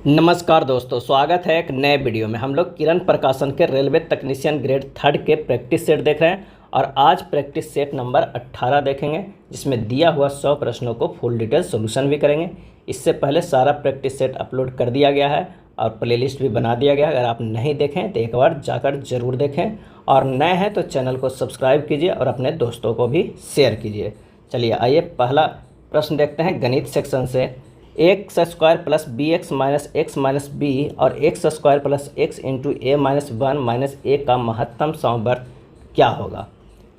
नमस्कार दोस्तों, स्वागत है एक नए वीडियो में। हम लोग किरण प्रकाशन के रेलवे तकनीशियन ग्रेड 3 के प्रैक्टिस सेट देख रहे हैं और आज प्रैक्टिस सेट नंबर 18 देखेंगे, जिसमें दिया हुआ 100 प्रश्नों को फुल डिटेल सॉल्यूशन भी करेंगे। इससे पहले सारा प्रैक्टिस सेट अपलोड कर दिया गया है और प्लेलिस्ट भी बना दिया गया है। अगर आप नहीं देखें तो एक बार जाकर ज़रूर देखें और नए हैं तो चैनल को सब्सक्राइब कीजिए और अपने दोस्तों को भी शेयर कीजिए। चलिए आइए पहला प्रश्न देखते हैं गणित सेक्शन से। X square plus B x minus B और X square plus X into A minus 1 minus A का महत्तम समवर्ग क्या होगा।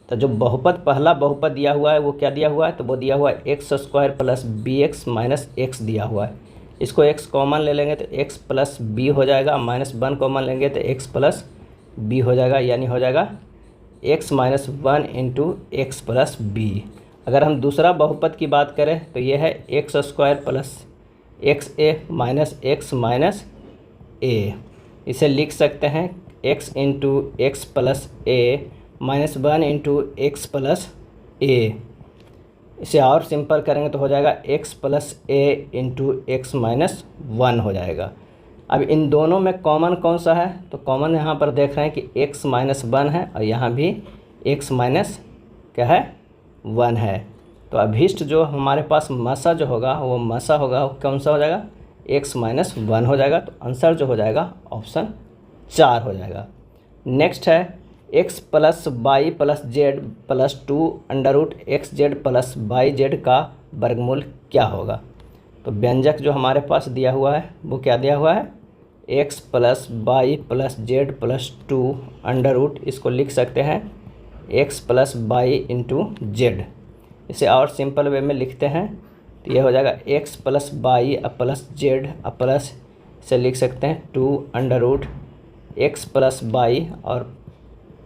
तो जो बहुपद पहला बहुपद दिया हुआ है वो क्या दिया हुआ है, तो वो दिया हुआ है x square plus B x minus x दिया हुआ है। इसको एक्स कॉमन ले लेंगे तो एक्स प्लस बी हो जाएगा, -1 कॉमन लेंगे तो एक्स प्लस बी हो जाएगा, यानी हो जाएगा x minus 1 into x plus b. अगर हम दूसरा बहुपद की बात करें तो ये है एक्स स्क्वायर प्लस एक्स ए माइनस ए। इसे लिख सकते हैं एक्स इंटू एक्स प्लस ए -1 इंटू एक्स प्लस ए। इसे और सिंपल करेंगे तो हो जाएगा एक्स प्लस ए इंटू एक्स माइनस 1 हो जाएगा। अब इन दोनों में कॉमन कौन सा है, तो कॉमन यहाँ पर देख रहे हैं कि एक्स माइनस 1 है और यहाँ भी एक्स माइनस क्या है 1 है। तो अभीष्ट जो हमारे पास मसा जो होगा वो मसा होगा वो कौन सा हो जाएगा, एक्स माइनस 1 हो जाएगा। तो आंसर जो हो जाएगा ऑप्शन 4 हो जाएगा। नेक्स्ट है x plus y plus z plus 2 under x z plus y z का वर्गमूल क्या होगा। तो व्यंजक जो हमारे पास दिया हुआ है वो क्या दिया हुआ है, x plus y plus z plus 2 under इसको लिख सकते हैं x plus y into z. इसे और सिंपल वे में लिखते हैं तो ये हो जाएगा x plus y plus z plus इसे लिख सकते हैं 2 अंडर एक्स प्लस वाई और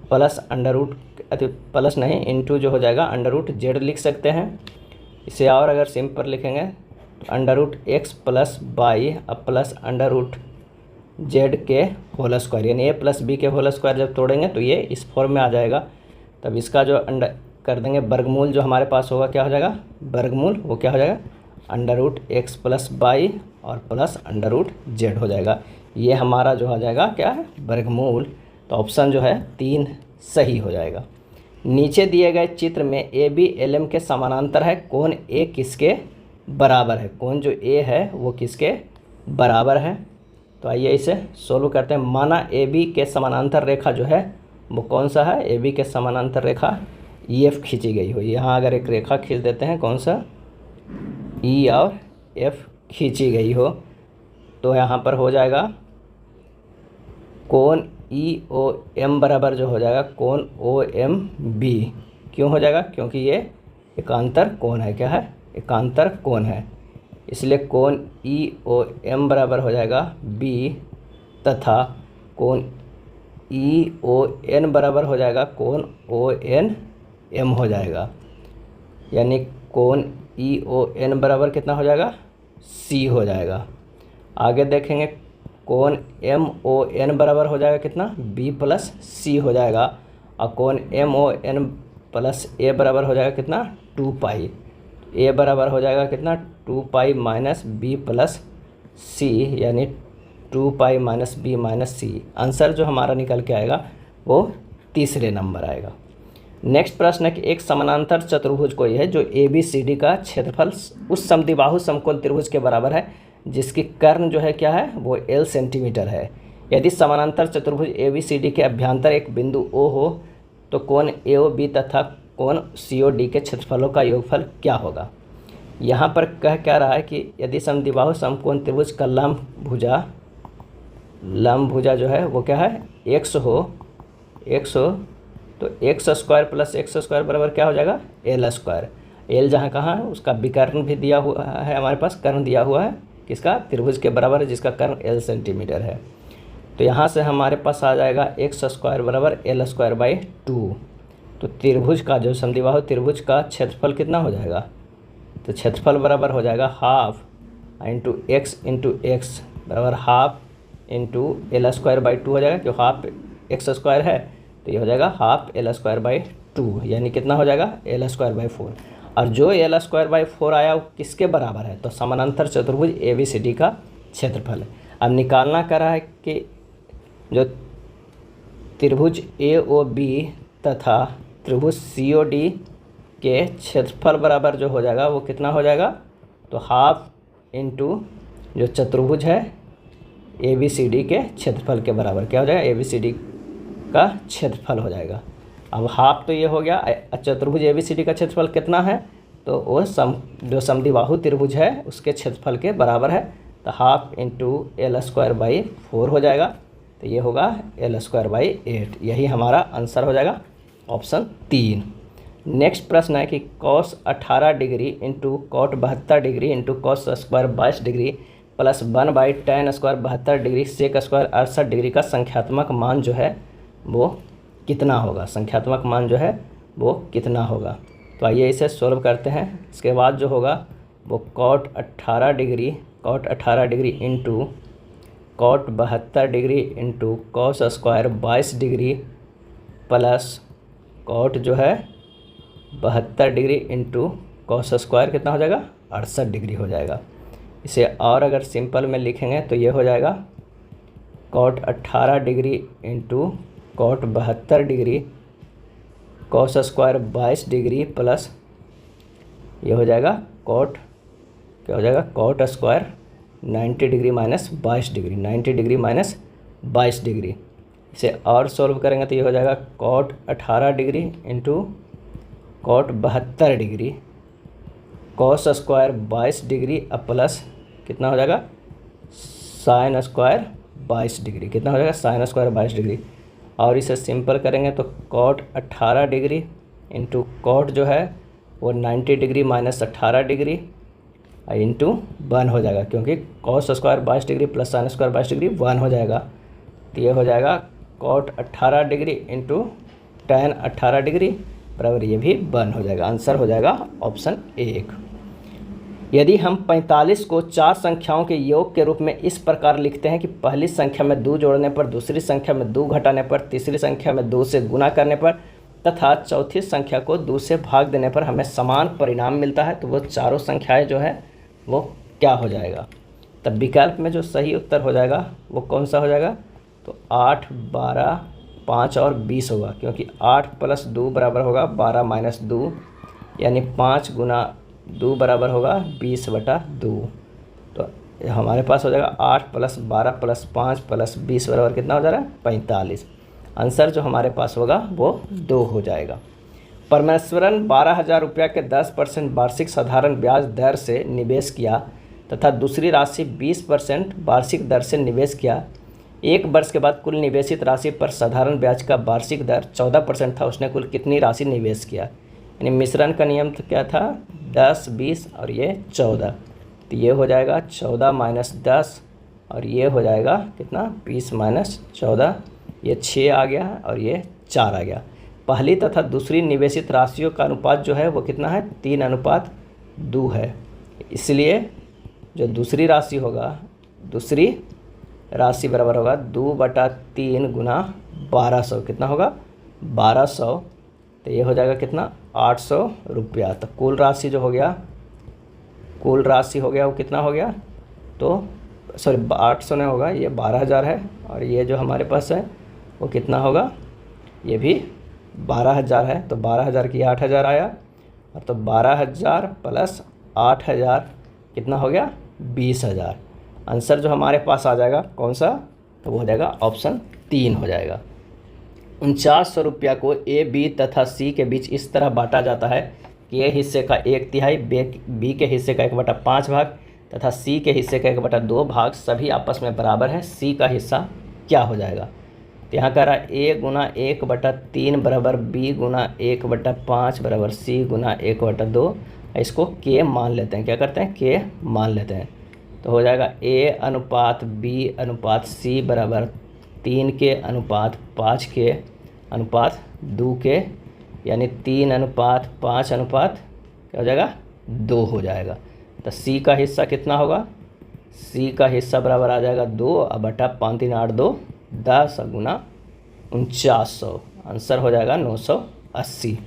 प्लस प्लस नहीं इंटू जो हो जाएगा अंडर जेड लिख सकते हैं। इसे और अगर सिंपल लिखेंगे तो under x plus y plus under z के होल स्क्वायर, यानी ए प्लस बी के होल स्क्वायर जब तोड़ेंगे तो ये इस फॉर्म में आ जाएगा। तब इसका जो अंडर कर देंगे वर्गमूल जो हमारे पास होगा क्या हो जाएगा, वर्गमूल वो क्या हो जाएगा अंडर एक्स प्लस वाई और प्लस अंडर जेड हो जाएगा। ये हमारा जो हो जाएगा क्या है वर्गमूल। तो ऑप्शन जो है 3 सही हो जाएगा। नीचे दिए गए चित्र में ए बी एल एम के समानांतर है, कोण ए किसके बराबर है। कोण जो ए है वो किसके बराबर है। तो आइए इसे सोल्व करते हैं। माना ए बी के समानांतर रेखा जो है वो कौन सा है, ए बी के समानांतर रेखा ई एफ खींची गई हो। यहाँ अगर एक रेखा खींच देते हैं कौन सा, ई और एफ खींची गई हो तो यहाँ पर हो जाएगा कोण ई ओ एम बराबर जो हो जाएगा कोण ओ एम बी। क्यों हो जाएगा, क्योंकि ये एकांतर कोण है। क्या है, एकांतर कोण है, इसलिए कोण ई ओ एम बराबर हो जाएगा बी तथा कोण ई ओ एन बराबर हो जाएगा कोण ओ एन एम हो जाएगा। यानी कोण ई ओ एन बराबर कितना हो जाएगा, सी हो जाएगा। आगे देखेंगे कोण एम ओ एन बराबर हो जाएगा कितना, बी प्लस सी हो जाएगा। और कोण एम ओ एन प्लस ए बराबर हो जाएगा कितना, 2 पाई। ए बराबर हो जाएगा कितना, 2 पाई माइनस बी प्लस सी, यानी 2 पाई माइनस बी माइनस सी। आंसर जो हमारा निकल के आएगा वो तीसरे नंबर आएगा। नेक्स्ट प्रश्न है कि एक समानांतर चतुर्भुज कोई है जो ए बी सी डी का क्षेत्रफल उस समद्विबाहु समकोण त्रिभुज के बराबर है जिसकी कर्ण जो है क्या है वो L सेंटीमीटर है। यदि समानांतर चतुर्भुज ए बी सी डी के अभ्यंतर एक बिंदु O हो तो कोण ए ओ बी तथा कोण सी ओ डी के क्षेत्रफलों का योगफल क्या होगा। यहाँ पर कह क्या रहा है कि यदि समद्विबाहु समकोण त्रिभुज का लंब भुजा जो है वो क्या है एक्स हो तो x square plus x square बराबर क्या हो जाएगा, एल स्क्वायर। एल जहाँ कहाँ है उसका विकर्ण भी दिया हुआ है, हमारे पास कर्ण दिया हुआ है किसका, त्रिभुज के बराबर है जिसका कर्ण एल सेंटीमीटर है। तो यहाँ से हमारे पास आ जाएगा एक्स स्क्वायर बराबर एल स्क्वायर बाई 2। तो त्रिभुज का जो समद्विबाहु त्रिभुज का क्षेत्रफल कितना हो जाएगा, तो क्षेत्रफल बराबर हो जाएगा हाफ इंटू एक्स बराबर half into L square by 2 हो जाएगा, क्यों हाफ एक्स स्क्वायर है तो ये हो जाएगा हाफ एल स्क्वायर बाई 2, यानी कितना हो जाएगा एल स्क्वायर बाई 4। और जो एल स्क्वायर बाई 4 आया वो किसके बराबर है, तो समानांतर चतुर्भुज ए बी सी डी का क्षेत्रफल है। अब निकालना कर रहा है कि जो त्रिभुज AOB तथा त्रिभुज COD के क्षेत्रफल बराबर जो हो जाएगा वो कितना हो जाएगा, तो हाफ इंटू जो चतुर्भुज है ABCD के क्षेत्रफल के बराबर क्या हो जाएगा, ABCD का क्षेत्रफल हो जाएगा। अब हाफ तो ये हो गया, चतुर्भुज ABCD का क्षेत्रफल कितना है, तो वो जो समद्विबाहु त्रिभुज है उसके क्षेत्रफल के बराबर है, तो हाफ इंटू L²/4 हो जाएगा, तो ये होगा L²/8। यही हमारा आंसर हो जाएगा ऑप्शन 3। नेक्स्ट प्रश्न है कि cos 18 degree into cot 72 degree into cos² 22 degree plus 1/tan² 72 degree sec² 68 degree का संख्यात्मक मान जो है वो कितना होगा, संख्यात्मक मान जो है वो कितना होगा। तो आइए इसे सोल्व करते हैं। इसके बाद जो होगा वो cot 18 degree into cot 72 degree into cos² 22 degree plus cot जो है 72 डिग्री इंटू cos² कितना हो जाएगा, 68 डिग्री हो जाएगा। इसे और अगर सिंपल में लिखेंगे तो ये हो जाएगा cot 18 degree into cot 72 degree cos² 22 degree plus ये हो जाएगा cot क्या हो जाएगा, cot² 90 degree minus 22 degree, 90 degree minus 22 degree. इसे और सॉल्व करेंगे तो ये हो जाएगा cot 18 degree into cot 72 degree cos² 22 degree अब प्लस कितना हो जाएगा sin² 22 डिग्री, कितना हो जाएगा sin² 22 डिग्री। और इसे सिंपल करेंगे तो cot 18 डिग्री इंटू cot जो है वो 90 डिग्री माइनस 18 डिग्री इंटू 1 हो जाएगा, क्योंकि cos² 22 degree plus sin² 22 degree 1 हो जाएगा। तो ये हो जाएगा cot 18 degree into tan 18 degree बराबर ये भी 1 हो जाएगा। आंसर हो जाएगा ऑप्शन 1। यदि हम 45 को 4 संख्याओं के योग के रूप में इस प्रकार लिखते हैं कि पहली संख्या में 2 जोड़ने पर, दूसरी संख्या में 2 घटाने पर, तीसरी संख्या में 2 से गुना करने पर तथा चौथी संख्या को 2 से भाग देने पर हमें समान परिणाम मिलता है, तो वो चारों संख्याएं जो है वो क्या हो जाएगा। तब विकल्प में जो सही उत्तर हो जाएगा वो कौन सा हो जाएगा, तो 8, 12, 5 और 20 होगा, क्योंकि 8 + 2 बराबर होगा 12 - 2 यानी 5 गुना 2 बराबर होगा 20/2। तो हमारे पास हो जाएगा 8 + 12 + 5 + 20 बराबर कितना हो जा रहा है, 45। आंसर जो हमारे पास होगा वो 2 हो जाएगा। परमेश्वरन 12,000 रुपया के 10% वार्षिक साधारण ब्याज दर से निवेश किया तथा दूसरी राशि 20% वार्षिक दर से निवेश किया। 1 वर्ष के बाद कुल निवेशित राशि पर साधारण ब्याज का वार्षिक दर 14% था। उसने कुल कितनी राशि निवेश किया, यानी मिश्रण का नियम तो क्या था, 10, 20 और ये 14। तो ये हो जाएगा 14 - 10 और ये हो जाएगा कितना, 20 - 14, ये 6 आ गया और ये 4 आ गया। पहली तथा दूसरी निवेशित राशियों का अनुपात जो है वो कितना है, 3:2 है। इसलिए जो दूसरी राशि होगा, दूसरी राशि बराबर होगा 2/3 गुना 1200, कितना होगा 1200। तो ये हो जाएगा कितना, 800 रुपया। तो कुल राशि जो हो गया, कुल राशि हो गया वो कितना हो गया, तो सॉरी 800 नहीं होगा, ये 12,000 है और ये जो हमारे पास है वो कितना होगा, ये भी 12,000 है। तो 12,000 की 8,000 आया और तो 12,000 + 8,000 कितना हो गया, 20,000। आंसर जो हमारे पास आ जाएगा कौन सा, तो वो हो जाएगा ऑप्शन 3 हो जाएगा। 4900 रुपया को A, B तथा C के बीच इस तरह बांटा जाता है कि A हिस्से का 1/3, B के हिस्से का 1/5 भाग तथा C के हिस्से का 1/2 भाग सभी आपस में बराबर है। C का हिस्सा क्या हो जाएगा, तो यहाँ कह रहा है A गुना 1/3 बराबर B गुना 1/5 बराबर C गुना 1/2। इसको K मान लेते हैं, क्या करते हैं, K मान लेते हैं। तो हो जाएगा A/B/C बराबर 3 के अनुपात 5 के अनुपात 2 के, यानी 3:5 क्या हो जाएगा, 2 हो जाएगा। तो C का हिस्सा कितना होगा, C का हिस्सा बराबर आ जाएगा 2 बटा 5 3 8 2 10 गुना 4900। आंसर हो जाएगा 980।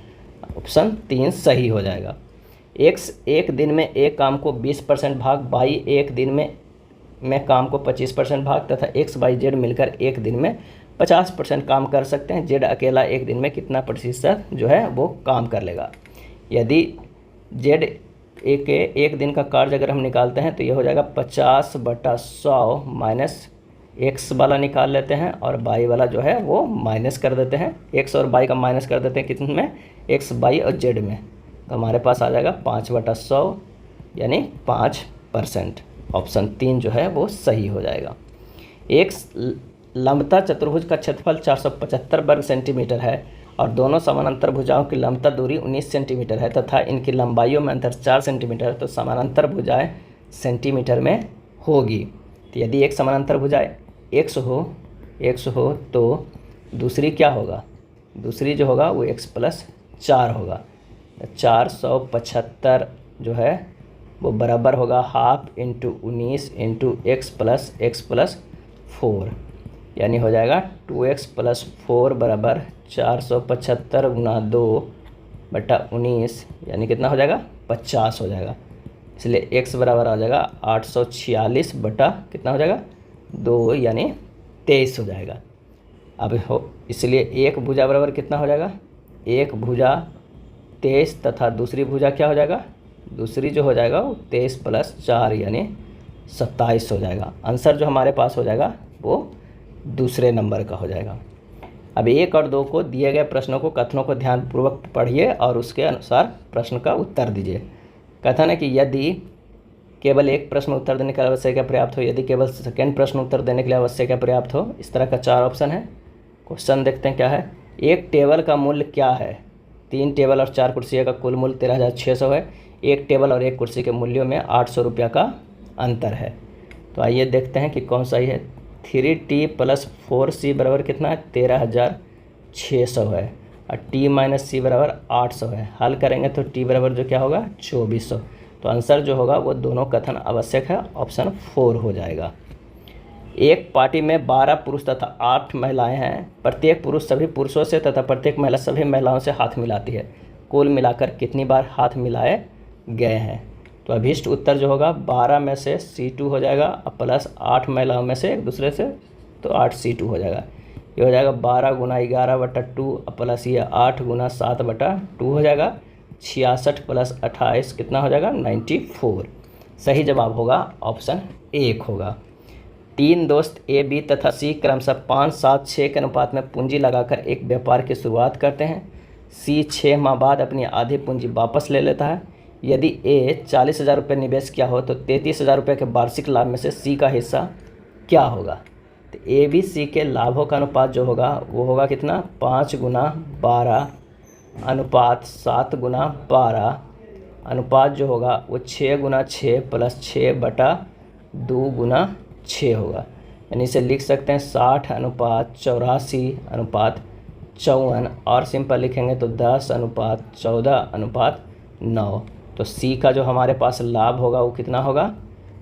ऑप्शन 3 सही हो जाएगा। X एक दिन में एक काम को 20% भाग, Y एक दिन में में काम को 25% भाग तथा एक्स वाई जेड मिलकर एक दिन में 50% काम कर सकते हैं। जेड अकेला एक दिन में कितना प्रतिशत जो है वो काम कर लेगा। यदि जेड एक दिन का कार्य अगर हम निकालते हैं तो ये हो जाएगा 50/100 माइनस एक्स वाला निकाल लेते हैं और वाई वाला जो है वो माइनस कर देते हैं। एक्स और वाई का माइनस कर देते हैं कितने में, एक्स वाई और जेड में, तो हमारे पास आ जाएगा 5/100 यानी 5%। ऑप्शन 3 जो है वो सही हो जाएगा। एक लंबता चतुर्भुज का क्षेत्रफल 475 वर्ग सेंटीमीटर है और दोनों समानांतर भुजाओं की लंबता दूरी 19 सेंटीमीटर है तथा इनकी लंबाइयों में अंतर 4 सेंटीमीटर है, तो समानांतर भुजाएं सेंटीमीटर में होगी। तो यदि एक समानांतर भुजा x हो तो दूसरी क्या होगा, दूसरी जो होगा वो x+4 होगा। 475 जो है वो बराबर होगा 1/2 × 19 × x+4 यानी हो जाएगा 2x+4 बराबर 475 × 2/19 यानी कितना हो जाएगा 50 हो जाएगा। इसलिए x बराबर आ जाएगा 846 बटा कितना हो जाएगा 2 यानी 23 हो जाएगा। अब हो इसलिए एक भुजा बराबर कितना हो जाएगा, एक भुजा 23 तथा दूसरी भुजा क्या हो जाएगा, दूसरी जो हो जाएगा वो 23+4 यानी 27 हो जाएगा। आंसर जो हमारे पास हो जाएगा वो दूसरे नंबर का हो जाएगा। अब 1 और 2 को दिए गए प्रश्नों को कथनों को ध्यानपूर्वक पढ़िए और उसके अनुसार प्रश्न का उत्तर दीजिए। कथन है कि यदि केवल एक प्रश्न उत्तर देने के लिए आवश्यक या पर्याप्त हो, यदि केवल सेकंड प्रश्न उत्तर देने के लिए आवश्यक या पर्याप्त हो, इस तरह का 4 ऑप्शन है। क्वेश्चन देखते हैं क्या है। एक टेबल का मूल्य क्या है, 3 टेबल और 4 कुर्सियों का कुल मूल्य 13,600 है। एक टेबल और एक कुर्सी के मूल्यों में 800 रुपया का अंतर है। तो आइए देखते हैं कि कौन सा ही है। 3t + 4c बराबर कितना है, 13,600 है और t - c बराबर 800 है। हल करेंगे तो t बराबर जो क्या होगा 2400। तो आंसर जो होगा वो दोनों कथन आवश्यक है, ऑप्शन 4 हो जाएगा। एक पार्टी में 12 पुरुष तथा 8 महिलाएं हैं। प्रत्येक पुरुष सभी पुरुषों से तथा प्रत्येक महिला सभी महिलाओं से हाथ मिलाती है। कुल मिलाकर कितनी बार हाथ मिलाए गए हैं। तो अभीष्ट उत्तर जो होगा 12 में से C2 हो जाएगा और प्लस 8 महिलाओं में से एक दूसरे से, तो 8 C2 हो जाएगा। ये हो जाएगा 12 × 11/2 प्लस ये 8 × 7/2 हो जाएगा। 66 + 28 कितना हो जाएगा 94। सही जवाब होगा ऑप्शन 1 होगा। 3 दोस्त A, B तथा C क्रमशः 5, 7, 6 के अनुपात में पूंजी लगाकर एक व्यापार की शुरुआत करते हैं। C 6 माह बाद अपनी आधी पूंजी वापस ले लेता है। यदि A 40,000 रुपये निवेश किया हो तो 33,000 रुपये के वार्षिक लाभ में से C का हिस्सा क्या होगा। तो A, B, C के लाभों का अनुपात जो होगा वो होगा कितना 5 × 12 अनुपात 7 × 12 अनुपात जो होगा वो 6 × 6 + 6/2 × 6 होगा। यानी इसे लिख सकते हैं 60/84 और सिंपल लिखेंगे तो 10/14/9। तो C का जो हमारे पास लाभ होगा वो कितना होगा,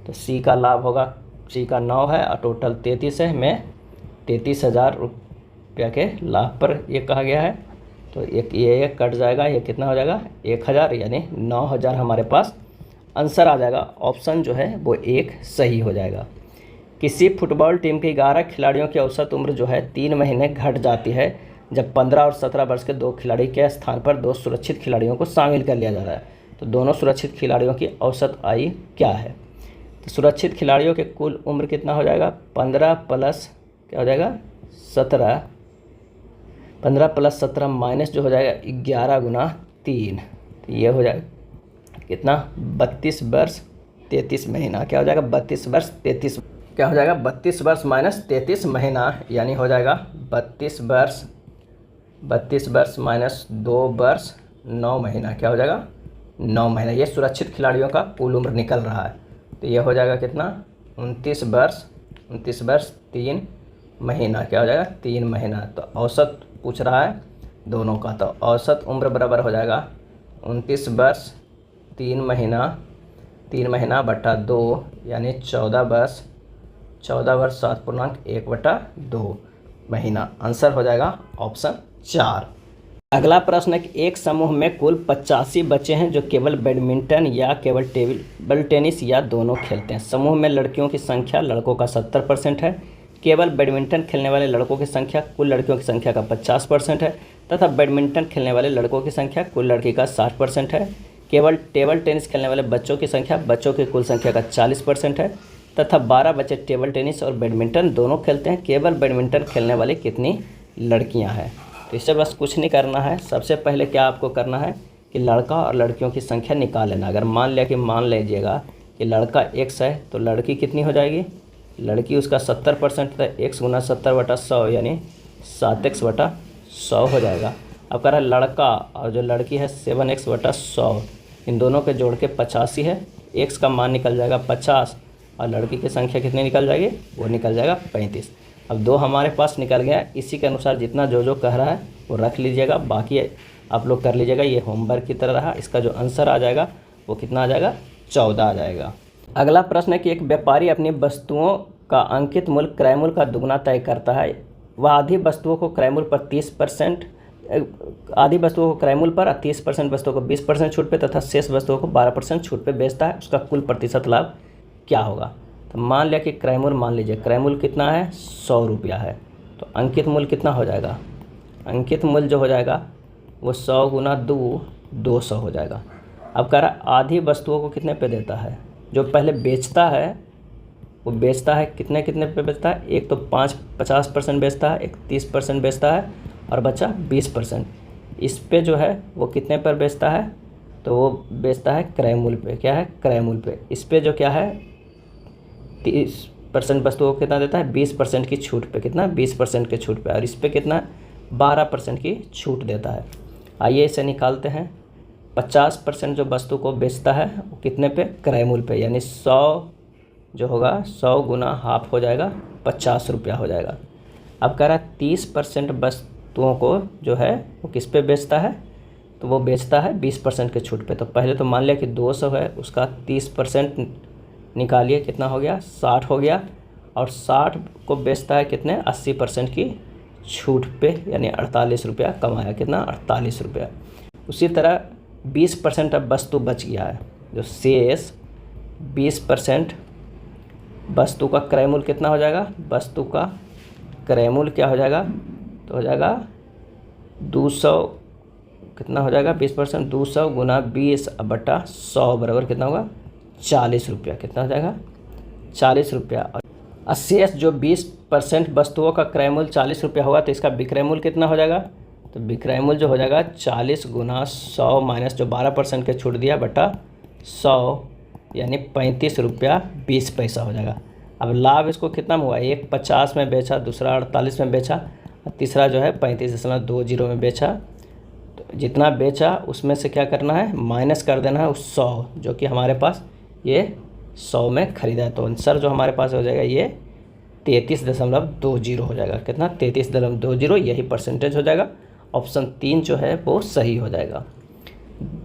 तो C का लाभ होगा, C का 9 है और टोटल 33 है। में 33,000 रुपये के लाभ पर ये कहा गया है। तो ये कट जाएगा, ये कितना हो जाएगा 1,000 यानी 9,000 हमारे पास आंसर आ जाएगा। ऑप्शन जो है वो 1 सही हो जाएगा। किसी फुटबॉल टीम के 11 खिलाड़ियों की औसत उम्र जो है 3 महीने घट जाती है जब 15 और 17 वर्ष के 2 खिलाड़ी के स्थान पर 2 सुरक्षित खिलाड़ियों को शामिल कर लिया जा रहा है। तो दोनों सुरक्षित खिलाड़ियों की औसत आयु क्या है। तो सुरक्षित खिलाड़ियों के कुल उम्र कितना हो जाएगा 15 प्लस क्या हो जाएगा 17, 15 + 17 माइनस जो हो जाएगा 11 × 3, तो ये हो जाएगा कितना 32 वर्ष 33 महीना। क्या हो जाएगा 32 वर्ष 33, क्या हो जाएगा 32 वर्ष - 33 महीना यानी हो जाएगा 32 वर्ष -2 वर्ष 9 महीना। क्या हो जाएगा 9 महीना। ये सुरक्षित खिलाड़ियों का कुल उम्र निकल रहा है। तो ये हो जाएगा कितना 29 वर्ष 3 महीना। क्या हो जाएगा 3 महीना। तो औसत पूछ रहा है दोनों का, तो औसत उम्र बराबर हो जाएगा 29 वर्ष 3 महीना बटा 2 यानी 14 वर्ष 7.1/2 महीना। आंसर हो जाएगा ऑप्शन 4। अगला प्रश्न है कि एक समूह में कुल 85 बच्चे हैं जो केवल बैडमिंटन या केवल टेबल टेनिस या दोनों खेलते हैं। समूह में लड़कियों की संख्या लड़कों का 70% है। केवल बैडमिंटन खेलने वाले लड़कों की संख्या कुल लड़कियों की संख्या का 50% है तथा बैडमिंटन खेलने वाले लड़कों की संख्या कुल लड़की का 60% है। केवल टेबल टेनिस खेलने वाले बच्चों की संख्या बच्चों की कुल संख्या का 40% है तथा 12 बच्चे टेबल टेनिस और बैडमिंटन दोनों खेलते हैं। केवल बैडमिंटन खेलने वाली कितनी लड़कियां हैं? तो इससे बस कुछ नहीं करना है। सबसे पहले क्या आपको करना है कि लड़का और लड़कियों की संख्या निकाल लेना। अगर मान लीजिएगा कि लड़का x है तो लड़की कितनी हो जाएगी? लड़की उसका 70% था, x गुना 70/100 यानी 7x/100 हो जाएगा। अब कह रहा है लड़का और जो लड़की है 7x/100, इन दोनों के जोड़ के 85 है। x का मान निकल जाएगा 50 और लड़की की संख्या कितनी निकल जाएगी? वो निकल जाएगा 35। अब 2 हमारे पास निकल गया। इसी के अनुसार जितना जो कह रहा है वो रख लीजिएगा, बाकी आप लोग कर लीजिएगा। ये होमवर्क की तरह रहा। इसका जो आंसर आ जाएगा वो कितना आ जाएगा? 14 आ जाएगा। अगला प्रश्न है कि एक व्यापारी अपनी वस्तुओं का अंकित मूल्य क्रय मूल्य का दुगना तय करता है। वह आधी वस्तुओं को क्रय मूल्य पर 30% आधी वस्तुओं को क्रय मूल्य पर 30% वस्तुओं को 20% छूट पे तथा शेष वस्तुओं को 12% छूट पे बेचता है। उसका कुल प्रतिशत लाभ क्या होगा? तो मान लिया कि क्रय मूल्य, मान लीजिए क्रय मूल्य कितना है? 100 रुपया है। तो अंकित मूल्य कितना हो जाएगा? अंकित मूल्य जो हो जाएगा वो 100 गुना 200 हो जाएगा। अब कह रहा आधी वस्तुओं को कितने पे देता है? जो पहले बेचता है वो बेचता है कितने पे बेचता है? एक तो 50% बेचता है, एक 30% बेचता है और बचा 20%। इस पे जो है वो कितने पर बेचता है? तो वो बेचता है क्रय मूल्य पे। क्या है? क्रय मूल्य पे। इस पे जो क्या है 30% वस्तुओं को कितना देता है? 20% की छूट पे। कितना? 20% के छूट पे। और इस पे कितना? 12% की छूट देता है। आइए इसे निकालते हैं। 50% जो वस्तु को बेचता है वो कितने पे? क्रय मूल्य पे, यानी 100 जो होगा 100 गुना हाफ हो जाएगा 50 रुपया हो जाएगा। अब कह रहा है 30% वस्तुओं को जो है वो किस पे बेचता है? तो वो बेचता है 20% के छूट पे। तो पहले तो मान लिया कि 200 है, उसका 30% निकालिए, कितना हो गया? 60 हो गया। और 60 को बेचता है कितने? 80% की छूट पे, यानी 48 रुपया कमाया। कितना? 48 रुपया। उसी तरह 20% अब वस्तु बच गया है, जो शेष 20% वस्तु का क्रय मूल्य कितना हो जाएगा? वस्तु का क्रय मूल्य क्या हो जाएगा? तो हो जाएगा 200, कितना हो जाएगा? 20% 200 गुना 20/100 बराबर कितना होगा? 40 रुपया। कितना हो जाएगा? 40 रुपया। और शेष जो 20% वस्तुओं का क्रय मूल्य 40 रुपया होगा तो इसका विक्रय मूल्य कितना हो जाएगा? तो विक्रय मूल्य जो हो जाएगा 40 गुना 100 माइनस जो 12% के छूट दिया बटा 100, यानी 35 रुपया 20 पैसा हो जाएगा। अब लाभ इसको कितना में हुआ? एक 50 में बेचा, दूसरा 48 में बेचा और तीसरा जो है 35.20 में बेचा। तो जितना बेचा उसमें से क्या करना है? माइनस कर देना है उस 100 जो कि हमारे पास ये 100 में ख़रीदा है। तो आंसर जो हमारे पास हो जाएगा ये 33.20 हो जाएगा। कितना? 33.20, यही परसेंटेज हो जाएगा। ऑप्शन 3 जो है वो सही हो जाएगा।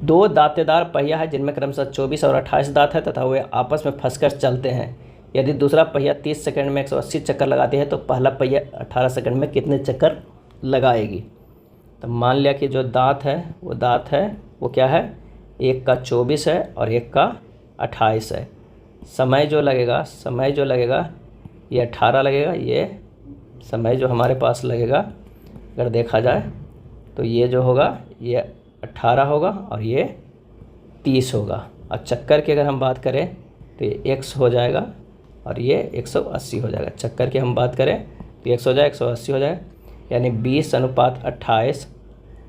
2 दांतेदार पहिया है जिनमें क्रमशः 24 और 28 दांत है तथा वे आपस में फंसकर चलते हैं। यदि दूसरा पहिया 30 सेकंड में 180 चक्कर लगाती है तो पहला पहिया 18 सेकंड में कितने चक्कर लगाएगी? तो मान लिया कि जो दांत है वो क्या है? एक का 24 है और एक का 28 है। समय जो लगेगा ये 18 लगेगा। ये समय जो हमारे पास लगेगा अगर देखा जाए तो ये जो होगा ये 18 होगा और ये 30 होगा। और चक्कर की अगर हम बात करें तो ये x हो जाएगा और ये 180 हो जाएगा। चक्कर की हम बात करें तो x हो जाए 180 हो जाए, यानी 20:28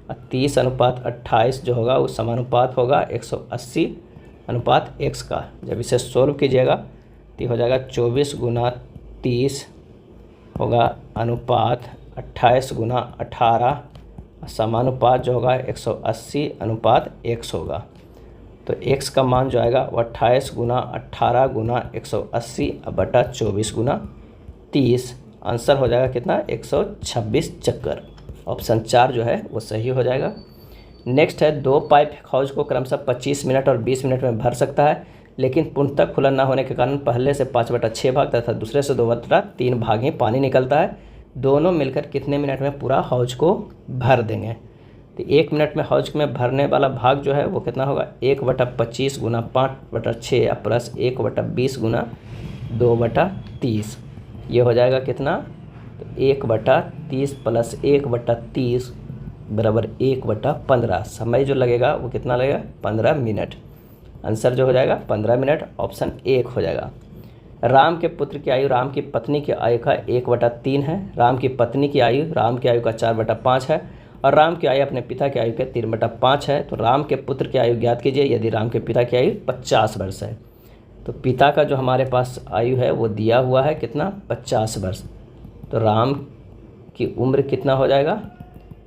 और 30:28 जो होगा वो समानुपात होगा 180:x का। जब इसे सोल्व कीजिएगा तो ये हो जाएगा 24 गुना 30 होगा अनुपात 28 गुना 18 समानुपात जो होगा 180:x होगा। तो x का मान जो आएगा वो 28 गुना 18 गुना 180 बटा 24 गुना 30। आंसर हो जाएगा कितना? 126 चक्कर। ऑप्शन 4 जो है वो सही हो जाएगा। नेक्स्ट है 2 पाइप हौज को क्रमशः 25 मिनट और 20 मिनट में भर सकता है, लेकिन पूर्णतः खुला न होने के कारण पहले से 5/6 भाग तथा दूसरे से 2/3 भाग ही पानी निकलता है। दोनों मिलकर कितने मिनट में पूरा हौज को भर देंगे? तो 1 मिनट में हौज में भरने वाला भाग जो है वो कितना होगा, 1/25 गुना 5/6 प्लस 1/20 गुना 2/30। ये हो जाएगा कितना, तो 1/30 प्लस 1/30 बराबर 1/15। समय जो लगेगा वो कितना लगेगा, 15 मिनट। आंसर जो हो जाएगा 15 मिनट, ऑप्शन 1 हो जाएगा। राम के पुत्र की आयु राम की पत्नी की आयु का 1/3 है। राम की पत्नी की आयु राम की आयु का 4/5 है और राम की आयु अपने पिता की आयु के 3/5 है। तो राम के पुत्र की आयु ज्ञात कीजिए यदि राम के पिता की आयु 50 वर्ष है। तो पिता का जो हमारे पास आयु है वो दिया हुआ है कितना, 50 वर्ष। तो राम की उम्र कितना हो जाएगा,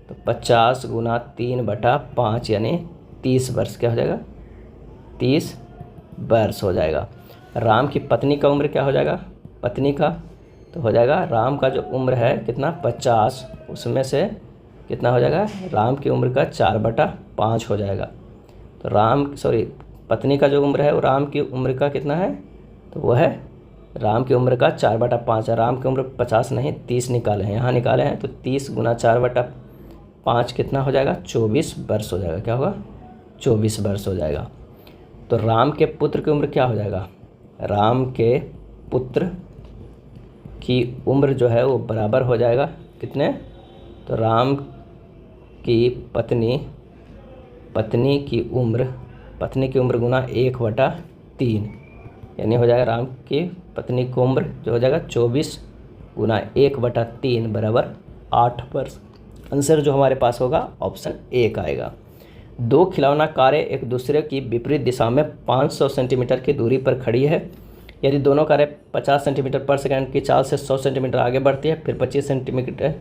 तो 50 गुना 3/5 यानी 30 वर्ष। क्या हो जाएगा, 30 वर्ष हो जाएगा। राम की पत्नी का उम्र क्या हो जाएगा, पत्नी का तो हो जाएगा राम का जो उम्र है कितना, 50, उसमें से कितना हो जाएगा, राम की उम्र का 4/5 हो जाएगा। तो पत्नी का जो उम्र है वो राम की उम्र का कितना है, तो वह है राम की उम्र का 4/5 है। राम की उम्र 50 नहीं 30 निकाले हैं, यहाँ निकाले हैं। तो 30 गुना 4/5 कितना हो जाएगा, 24 वर्ष हो जाएगा। क्या होगा, 24 वर्ष हो जाएगा। तो राम के पुत्र की उम्र क्या हो जाएगा, राम के पुत्र की उम्र जो है वो बराबर हो जाएगा कितने, तो राम की पत्नी की उम्र गुना 1/3 यानी हो जाएगा राम की पत्नी की उम्र जो हो जाएगा 24 गुना 1/3 बराबर 8 वर्ष। आंसर जो हमारे पास होगा ऑप्शन 1 आएगा। 2 खिलौना कारें एक दूसरे की विपरीत दिशा में 500 सेंटीमीटर की दूरी पर खड़ी है। यदि दोनों कारें 50 सेंटीमीटर पर सेकंड की चाल से 100 सेंटीमीटर आगे बढ़ती है, फिर 25 सेंटीमीटर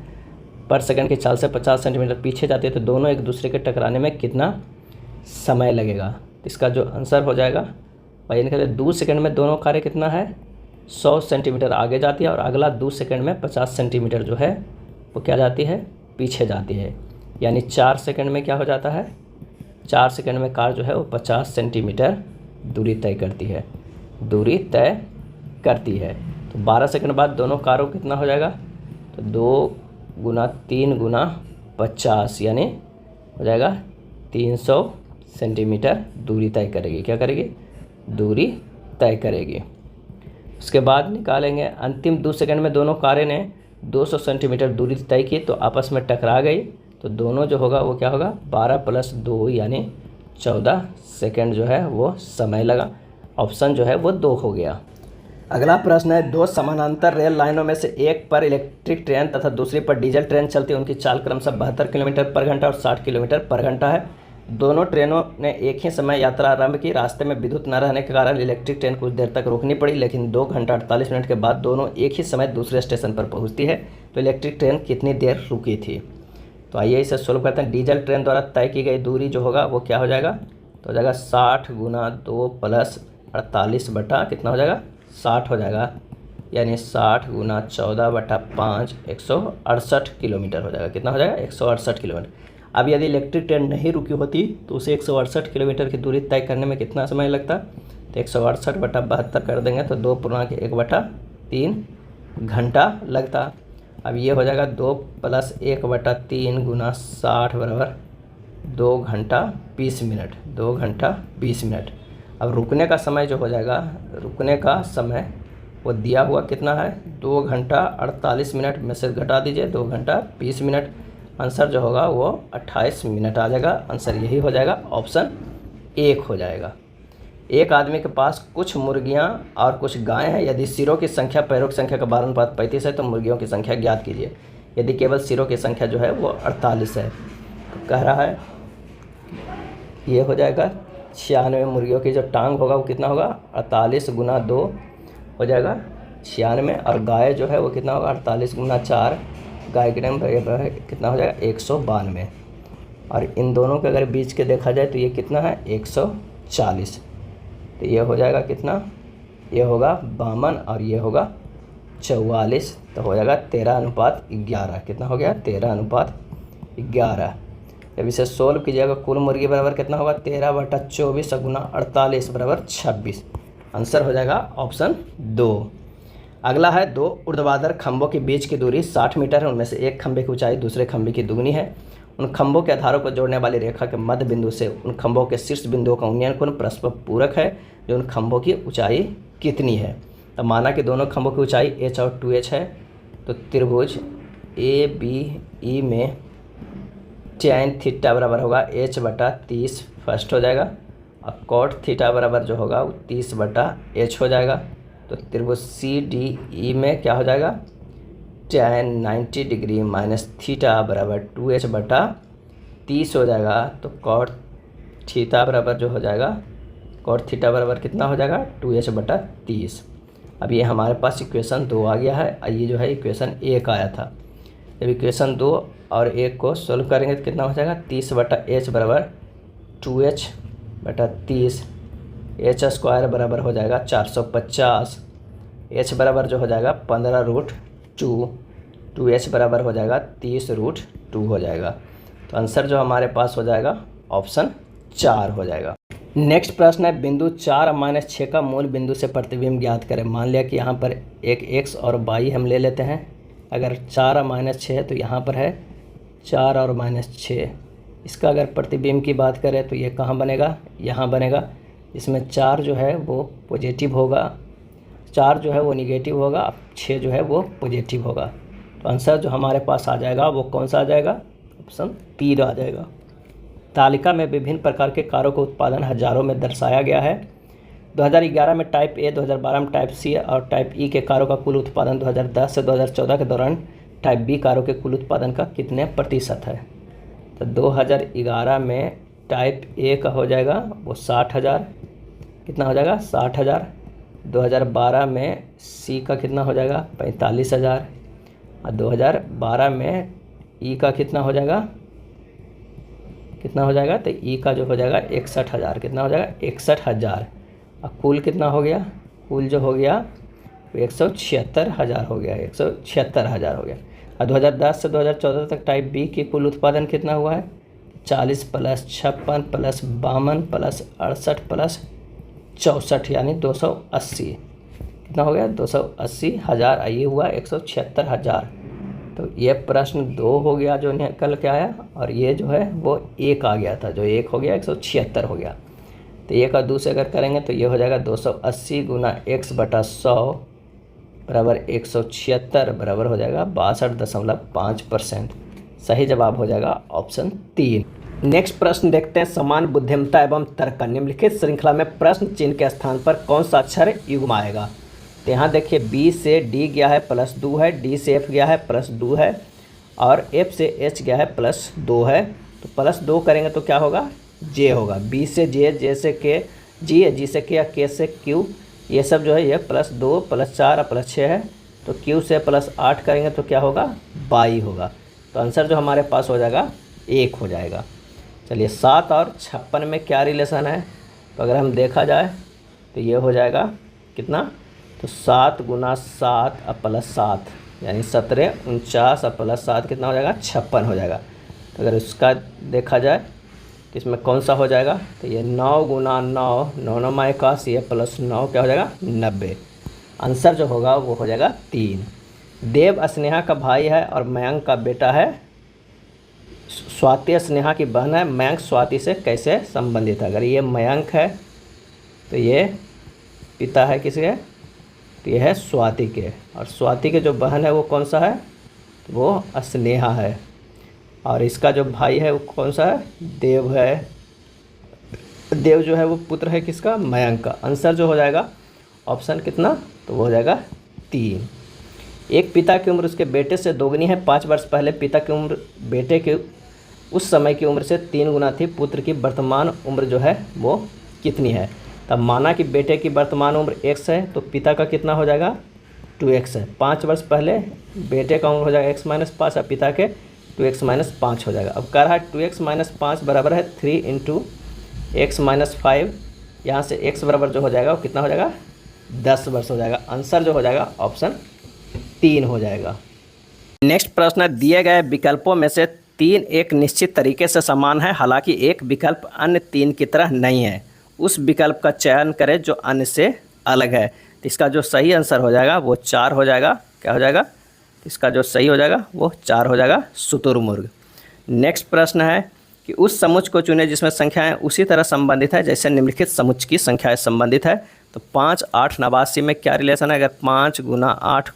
पर सेकंड की चाल से 50 सेंटीमीटर पीछे जाती है, तो दोनों एक दूसरे के टकराने में कितना समय लगेगा। इसका जो आंसर हो जाएगा भाई निकले 2 सेकंड में दोनों कारें कितना है, 100 सेंटीमीटर आगे जाती है और अगला 2 सेकंड में 50 सेंटीमीटर जो है वो क्या जाती है, पीछे जाती है। यानी 4 सेकंड में क्या हो जाता है, 4 सेकंड में कार जो है वो 50 सेंटीमीटर दूरी तय करती है। तो 12 सेकंड बाद दोनों कारों कितना हो जाएगा, तो 2 गुना 3 गुना 50 यानी हो जाएगा 300 सेंटीमीटर दूरी तय करेगी। क्या करेगी, दूरी तय करेगी। उसके बाद निकालेंगे अंतिम 2 सेकंड में दोनों कारें ने 200 सेंटीमीटर दूरी तय की तो आपस में टकरा गई। तो दोनों जो होगा वो क्या होगा, 12 + 2 यानी 14 सेकंड जो है वो समय लगा। ऑप्शन जो है वो 2 हो गया। अगला प्रश्न है, 2 समानांतर रेल लाइनों में से एक पर इलेक्ट्रिक ट्रेन तथा दूसरी पर डीजल ट्रेन चलती है। उनकी चाल क्रमशः 72 किलोमीटर पर घंटा और 60 किलोमीटर पर घंटा है। दोनों ट्रेनों ने एक ही समय यात्रा आरंभ की। रास्ते में विद्युत न रहने के कारण इलेक्ट्रिक ट्रेन कुछ देर तक रोकनी पड़ी, लेकिन 2 घंटा 48 मिनट के बाद दोनों एक ही समय दूसरे स्टेशन पर पहुंचती है। तो इलेक्ट्रिक ट्रेन कितनी देर रुकी थी। तो आइए इसे सोल्व करते हैं। डीजल ट्रेन द्वारा तय की गई दूरी जो होगा वो क्या हो जाएगा, तो हो जाएगा 60 गुना 2 + 48 बटा कितना हो जाएगा, 60 हो जाएगा। यानी 60 गुना 14/5 168 किलोमीटर हो जाएगा। कितना हो जाएगा, 168 किलोमीटर। अब यदि इलेक्ट्रिक ट्रेन नहीं रुकी होती तो उसे 168 किलोमीटर की दूरी तय करने में कितना समय लगता, तो 168/72 कर देंगे तो 2.1/3 घंटा लगता। अब ये हो जाएगा 2 + 1/3 गुना 60 बराबर 2 घंटा 20 मिनट। 2 घंटा 20 मिनट। अब रुकने का समय जो हो जाएगा, रुकने का समय वो दिया हुआ कितना है, 2 घंटा 48 मिनट में से घटा दीजिए 2 घंटा 20 मिनट। आंसर जो होगा वो 28 मिनट आ जाएगा। आंसर यही हो जाएगा, ऑप्शन 1 हो जाएगा। एक आदमी के पास कुछ मुर्गियां और कुछ गायें हैं। यदि सिरों की संख्या पैरों की संख्या का 12:35 है तो मुर्गियों की संख्या ज्ञात कीजिए। यदि केवल सिरों की संख्या जो है वो 48 है तो कह रहा है ये हो जाएगा 96। मुर्गियों की जो टांग होगा वो कितना होगा, 48 गुना 2 हो जाएगा 96। और गाय जो है वो कितना होगा, 48 गुना 4, गाय के टाइम कितना हो जाएगा 192। और इन दोनों के अगर बीच के देखा जाए तो ये कितना है 140। तो ये हो जाएगा कितना, ये होगा 52 और ये होगा 44। तो हो जाएगा 13:11। कितना हो गया, 13:11। जब इसे सोल्व कीजिएगा कुल मुर्गी बराबर कितना होगा, 13/24 गुना 48 बराबर 26। आंसर हो जाएगा ऑप्शन 2। अगला है, 2 ऊर्ध्वाधर खंभों के बीच की दूरी 60 मीटर है। उनमें से एक खंभे की ऊंचाई दूसरे खंभे की दुगनी है। उन खंभों के आधारों को जोड़ने वाली रेखा के मध्य बिंदु से उन खंभों के शीर्ष बिंदुओं का उन्नयन कोण परस्पर पूरक है, जो उन खंभों की ऊंचाई कितनी है। तो माना कि दोनों खंभों की ऊंचाई h और 2h है, तो त्रिभुज ABE में tan थीटा बराबर होगा h/30 फर्स्ट हो जाएगा, और cot थीटा बराबर जो होगा वो 30/h हो जाएगा। तो त्रिभुज CDE में क्या हो जाएगा, tan 90 डिग्री माइनस थीटा बराबर 2h/30 हो जाएगा। तो cot थीटा बराबर जो हो जाएगा, cot थीटा बराबर कितना हो जाएगा, 2h/30। अब ये हमारे पास इक्वेशन 2 आ गया है, ये जो है इक्वेशन 1 आया था। जब इक्वेशन 2 और 1 को सोल्व करेंगे तो कितना हो जाएगा, 30/h बराबर 2h/30, h स्क्वायर बराबर हो जाएगा 450, h बराबर जो हो जाएगा 15√2, 2h बराबर हो जाएगा 30√2 हो जाएगा। तो आंसर जो हमारे पास हो जाएगा ऑप्शन 4 हो जाएगा। नेक्स्ट प्रश्न है, बिंदु 4 - 6 का मूल बिंदु से प्रतिबिंब ज्ञात करें। मान लिया कि यहाँ पर एक x और y हम ले लेते हैं। अगर 4 - 6 है तो यहाँ पर है 4 और -6। इसका अगर प्रतिबिंब की बात करें तो ये कहाँ बनेगा, यहाँ बनेगा, इसमें 4 जो है वो पॉजिटिव होगा, 4 जो है वो निगेटिव होगा, 6 जो है वो पॉजिटिव होगा। तो आंसर जो हमारे पास आ जाएगा वो कौन सा आ जाएगा, ऑप्शन 3 आ जाएगा। तालिका में विभिन्न प्रकार के कारों का उत्पादन हजारों में दर्शाया गया है। 2011 में टाइप ए, 2012 में टाइप सी और टाइप ई के कारों का कुल उत्पादन 2010 से 2014 के दौरान टाइप बी कारों के कुल उत्पादन का कितने प्रतिशत है। तो 2011 में टाइप ए का हो जाएगा वो 60,000, कितना हो जाएगा 60,000। 2012 में सी का कितना हो जाएगा 45,000, और 2012 में ई का कितना हो जाएगा, कितना हो जाएगा, तो ई का जो हो जाएगा 61,000, कितना हो जाएगा 61,000। और कुल कितना हो गया, कुल जो हो गया 176,000 हो गया, 176,000 हो गया। और 2010 से 2014 तक टाइप बी की कुल उत्पादन कितना हुआ है, 40 + 56 + 52 + 68 + 64 यानी 280, कितना हो गया 280,000। ये हुआ 176,000। तो ये प्रश्न 2 हो गया जो निकल के आया, और ये जो है वो 1 आ गया था, जो 1 हो गया 176 हो गया। तो 1 और 2 से अगर करेंगे तो ये हो जाएगा 280 × x/100 बराबर 176 बराबर हो जाएगा 62.5%। सही जवाब हो जाएगा ऑप्शन 3। नेक्स्ट प्रश्न देखते हैं, समान बुद्धिमत्ता एवं तर्क का निम्नलिखित श्रृंखला में प्रश्न चिन्ह के स्थान पर कौन सा अक्षर युग्म आएगा। तो यहाँ देखिए B से D गया है +2 है, D से F गया है +2 है, और F से H गया है +2 है। तो +2 करेंगे तो क्या होगा, J होगा। B से J, J से K, G है, G से K, K से Q, ये सब जो है ये +2 +4 और +6 है। तो Q से +8 करेंगे तो क्या होगा 22 होगा। तो आंसर जो हमारे पास हो जाएगा 1 हो जाएगा। चलिए 7 और 56 में क्या रिलेशन है, तो अगर हम देखा जाए तो ये हो जाएगा कितना, तो 7 × 7 + 7 यानी 17, 49 और +7 कितना हो जाएगा 56 हो जाएगा। तो अगर उसका देखा जाए तो इसमें कौन सा हो जाएगा, तो ये 9 × 9, 9 9 81, ये +9 क्या हो जाएगा 90। आंसर जो होगा वो हो जाएगा 3। देव स्नेहा का भाई है और मयंक का बेटा है। स्वाति स्नेहा की बहन है। मयंक स्वाति से कैसे संबंधित है। अगर ये मयंक है तो ये पिता है किसके, तो ये है स्वाति के, और स्वाति के जो बहन है वो कौन सा है, वो स्नेहा है, और इसका जो भाई है वो कौन सा है, देव है। देव जो है वो पुत्र है किसका, मयंक का। आंसर जो हो जाएगा ऑप्शन कितना, तो वो हो जाएगा 3। एक पिता की उम्र उसके बेटे से दोगुनी है। 5 वर्ष पहले पिता की उम्र बेटे के उस समय की उम्र से 3 गुना थी। पुत्र की वर्तमान उम्र जो है वो कितनी है। तब माना कि बेटे की वर्तमान उम्र x है, तो पिता का कितना हो जाएगा 2x है। 5 वर्ष पहले बेटे का उम्र हो जाएगा x - 5 और पिता के 2x - 5 हो जाएगा। अब कह रहा है 2x - 5 बराबर है 3 × x - 5। यहाँ से x बराबर जो हो जाएगा वो कितना हो जाएगा 10 वर्ष हो जाएगा। आंसर जो हो जाएगा ऑप्शन 3 हो जाएगा। नेक्स्ट प्रश्न है, दिए गए विकल्पों में से 3 एक निश्चित तरीके से समान है, हालांकि एक विकल्प अन्य 3 की तरह नहीं है। उस विकल्प का चयन करें जो अन्य से अलग है। तो इसका जो सही आंसर हो जाएगा वो 4 हो जाएगा। क्या हो जाएगा, इसका जो सही हो जाएगा वो 4 हो जाएगा, शुतुरमुर्ग। नेक्स्ट प्रश्न है कि उस समुच्च को चुने जिसमें संख्याएं उसी तरह संबंधित है जैसे निम्नलिखित समुच्च की संख्याएं संबंधित है। तो 5, 8, 89 में क्या रिलेशन है? अगर 5 गुना 8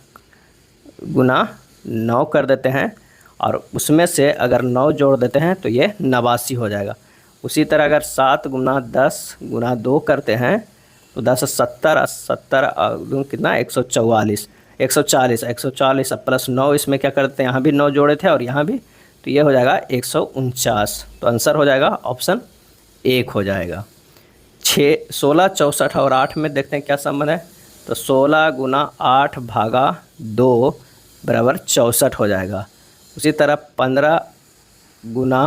गुना 9 कर देते हैं और उसमें से अगर 9 जोड़ देते हैं तो ये 89 हो जाएगा। उसी तरह अगर 7 गुना 10 गुना 2 करते हैं तो 10 70, 70 कितना 144, 140 प्लस 9 इसमें क्या करते हैं, यहाँ भी 9 जोड़े थे और यहाँ भी, तो ये हो जाएगा 149। तो आंसर हो जाएगा ऑप्शन 1 हो जाएगा। 16, 64 और 8 में देखते हैं क्या संबंध है। तो 16 गुना 8 भागा 2 बराबर 64 हो जाएगा। उसी तरह 15 गुना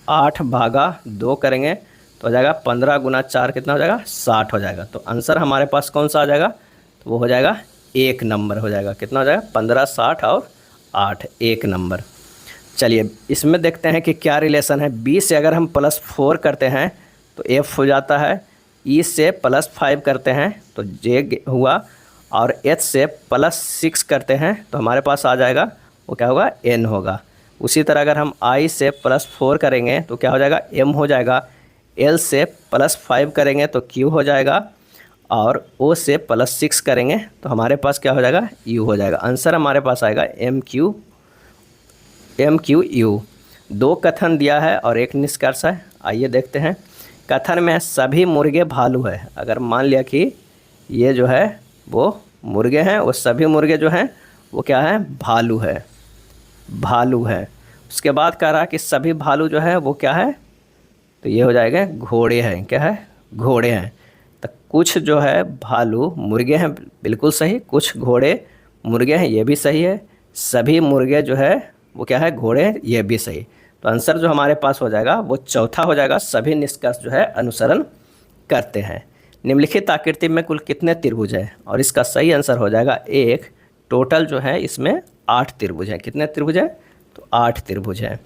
8 भागा 2 करेंगे तो हो जाएगा 15 गुना 4 कितना हो जाएगा 60 हो जाएगा। तो आंसर हमारे पास कौन सा आ जाएगा? तो वो हो जाएगा 1 नंबर हो जाएगा। कितना हो जाएगा? 15, 60 और 8, 1 नंबर। चलिए इसमें देखते हैं कि क्या रिलेशन है। B से अगर हम +4 करते हैं तो F हो जाता है। E से +5 करते हैं तो J हुआ और H से +6 करते हैं तो हमारे पास आ जाएगा वो क्या होगा? N होगा। उसी तरह अगर हम I से +4 करेंगे तो क्या हो जाएगा? M हो जाएगा। L से +5 करेंगे तो Q हो जाएगा और O से +6 करेंगे तो हमारे पास क्या हो जाएगा? U हो जाएगा। आंसर हमारे पास आएगा MQ। 2 कथन दिया है और 1 निष्कर्ष है। आइए देखते हैं। कथन में सभी मुर्गे भालू है। अगर मान लिया कि ये जो है वो मुर्गे हैं, वो सभी मुर्गे जो हैं वो क्या है? भालू है, भालू है। उसके बाद कह रहा है कि सभी भालू जो है वो क्या है? तो ये हो जाएगा घोड़े हैं। क्या है? घोड़े हैं। तो कुछ जो है भालू मुर्गे हैं, बिल्कुल सही। कुछ घोड़े मुर्गे हैं, ये भी सही है। सभी मुर्गे जो है वो क्या है? घोड़े हैं, ये भी सही। तो आंसर जो हमारे पास हो जाएगा वो चौथा हो जाएगा। सभी निष्कर्ष जो है अनुसरण करते हैं। निम्नलिखित आकृति में कुल कितने त्रिभुज है? और इसका सही आंसर हो जाएगा 1। टोटल जो है इसमें 8 त्रिभुज हैं। कितने त्रिभुज हैं? तो 8 त्रिभुज हैं।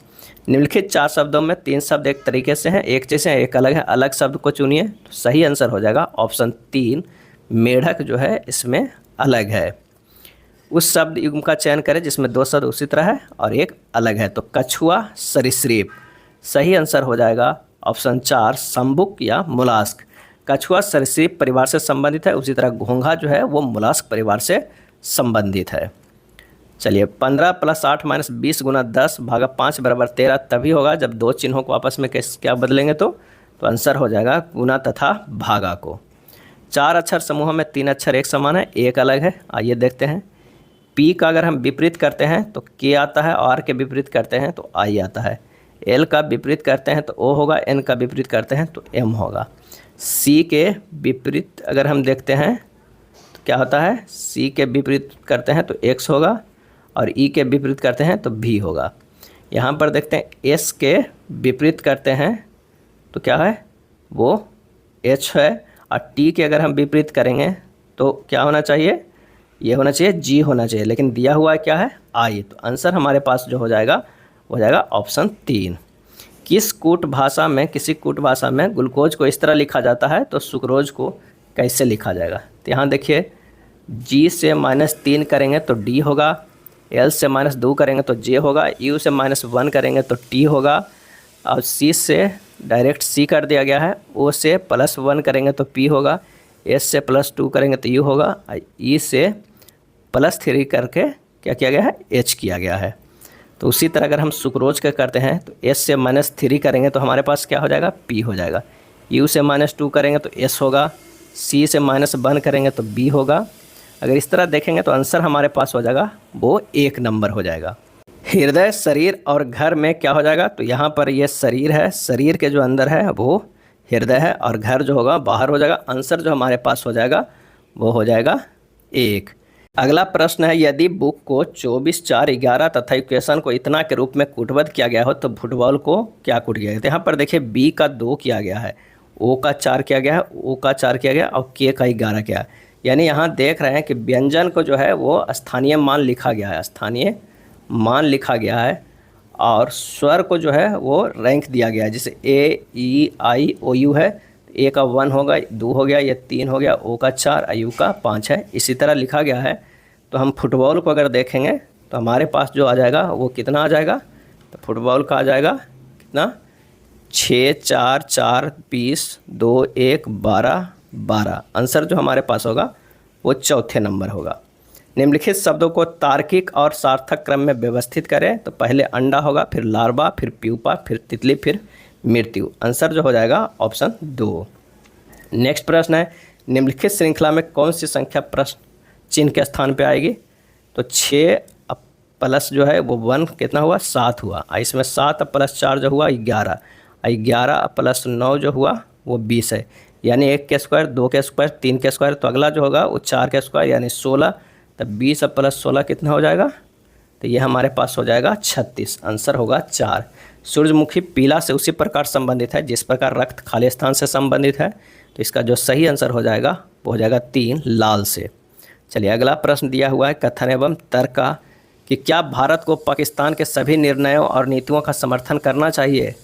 निम्नलिखित 4 शब्दों में 3 शब्द एक तरीके से हैं, एक जैसे हैं, एक अलग है। अलग शब्द को चुनिए। तो सही आंसर हो जाएगा ऑप्शन 3। मेढक जो है इसमें अलग है। उस शब्द युग्म का चयन करें जिसमें 2 शब्द उसी तरह है और एक अलग है। तो कछुआ, सरीसृप। सही आंसर हो जाएगा ऑप्शन 4, शंभुक या मोलास्क। कछुआ सरीसृप परिवार से संबंधित है। उसी तरह घोंघा जो है वो मोलास्क परिवार से संबंधित है। चलिए 15 + 8 - 20 गुना 10 भागा 5 बराबर 13 तभी होगा जब 2 चिन्हों को आपस में क्या बदलेंगे। तो आंसर हो जाएगा गुना तथा भागा को। 4 अक्षर समूह में 3 अक्षर एक समान है, एक अलग है। आइए देखते हैं। P का अगर हम विपरीत करते हैं तो K आता है, R के विपरीत करते हैं तो I आता है। L का विपरीत करते हैं तो O होगा, N का विपरीत करते हैं तो M होगा। C के विपरीत अगर हम देखते हैं तो क्या होता है? C के विपरीत करते हैं तो X होगा और E के विपरीत करते हैं तो V होगा। यहाँ पर देखते हैं S के विपरीत करते हैं तो क्या है? वो H है। और T के अगर हम विपरीत करेंगे तो क्या होना चाहिए? ये होना चाहिए G होना चाहिए, लेकिन दिया हुआ क्या है? I। तो आंसर हमारे पास जो हो जाएगा वो हो जाएगा ऑप्शन 3। किसी कूट भाषा में ग्लूकोज को इस तरह लिखा जाता है तो सुक्रोज को कैसे लिखा जाएगा? तो यहाँ देखिए, G से -3 करेंगे तो D होगा, L से -2 करेंगे तो J होगा, U से -1 करेंगे तो T होगा और C से डायरेक्ट C कर दिया गया है। O से +1 करेंगे तो P होगा, S से +2 करेंगे तो U होगा, E से +3 करके क्या किया गया है? H किया गया है। तो उसी तरह अगर हम सुक्रोज के करते हैं तो S से -3 करेंगे तो हमारे पास क्या हो जाएगा? P हो जाएगा। U से -2 करेंगे तो S होगा, C से -1 करेंगे तो B होगा। अगर इस तरह देखेंगे तो आंसर हमारे पास हो जाएगा वो 1 नंबर हो जाएगा। हृदय, शरीर और घर में क्या हो जाएगा? तो यहाँ पर ये शरीर है, शरीर के जो अंदर है वो हृदय है और घर जो होगा बाहर हो जाएगा। आंसर जो हमारे पास हो जाएगा वो हो जाएगा 1। अगला प्रश्न है, यदि बुक को 24, 4, 11 तथा इक्वेशन को इतना के रूप में कूटबद्ध किया गया हो तो फुटबॉल को क्या कूट किया गया? तो यहाँ पर देखिए B का 2 किया गया है, O का 4 किया गया है, O का 4 किया गया और K का 11 किया। यानी यहाँ देख रहे हैं कि व्यंजन को जो है वो स्थानीय मान लिखा गया है, स्थानीय मान लिखा गया है और स्वर को जो है वो रैंक दिया गया है। जैसे A, E, I, O, U है, A का 1 होगा, 2 हो गया, ये 3 हो गया, O का 4, U का 5 है। इसी तरह लिखा गया है। तो हम फुटबॉल को अगर देखेंगे तो हमारे पास जो आ जाएगा वो कितना आ जाएगा? तो फुटबॉल का आ जाएगा कितना, 6 4 4 20 2 1 12 12। आंसर जो हमारे पास होगा वो चौथे नंबर होगा। निम्नलिखित शब्दों को तार्किक और सार्थक क्रम में व्यवस्थित करें। तो पहले अंडा होगा, फिर लार्वा, फिर प्यूपा, फिर तितली, फिर मृत्यु। आंसर जो हो जाएगा ऑप्शन 2। नेक्स्ट प्रश्न है, निम्नलिखित श्रृंखला में कौन सी संख्या प्रश्न चिन्ह के स्थान पे आएगी। तो 6 प्लस जो है वो 1 कितना हुआ, 7 हुआ। इसमें 7 प्लस 4 जो हुआ 11, 11 प्लस 9 जो हुआ वो 20 है, यानी 1 के स्क्वायर, 2 के स्क्वायर, 3 के स्क्वायर। तो अगला जो होगा वो 4 के स्क्वायर यानी 16। तब 20 प्लस 16 कितना हो जाएगा, तो ये हमारे पास हो जाएगा 36। आंसर होगा 4। सूरजमुखी पीला से उसी प्रकार संबंधित है जिस प्रकार रक्त खाली स्थान से संबंधित है। तो इसका जो सही आंसर हो जाएगा वो हो जाएगा 3 लाल से। चलिए अगला प्रश्न दिया हुआ है कथन एवं तर्क का कि क्या भारत को पाकिस्तान के सभी निर्णयों और नीतियों का समर्थन करना चाहिए।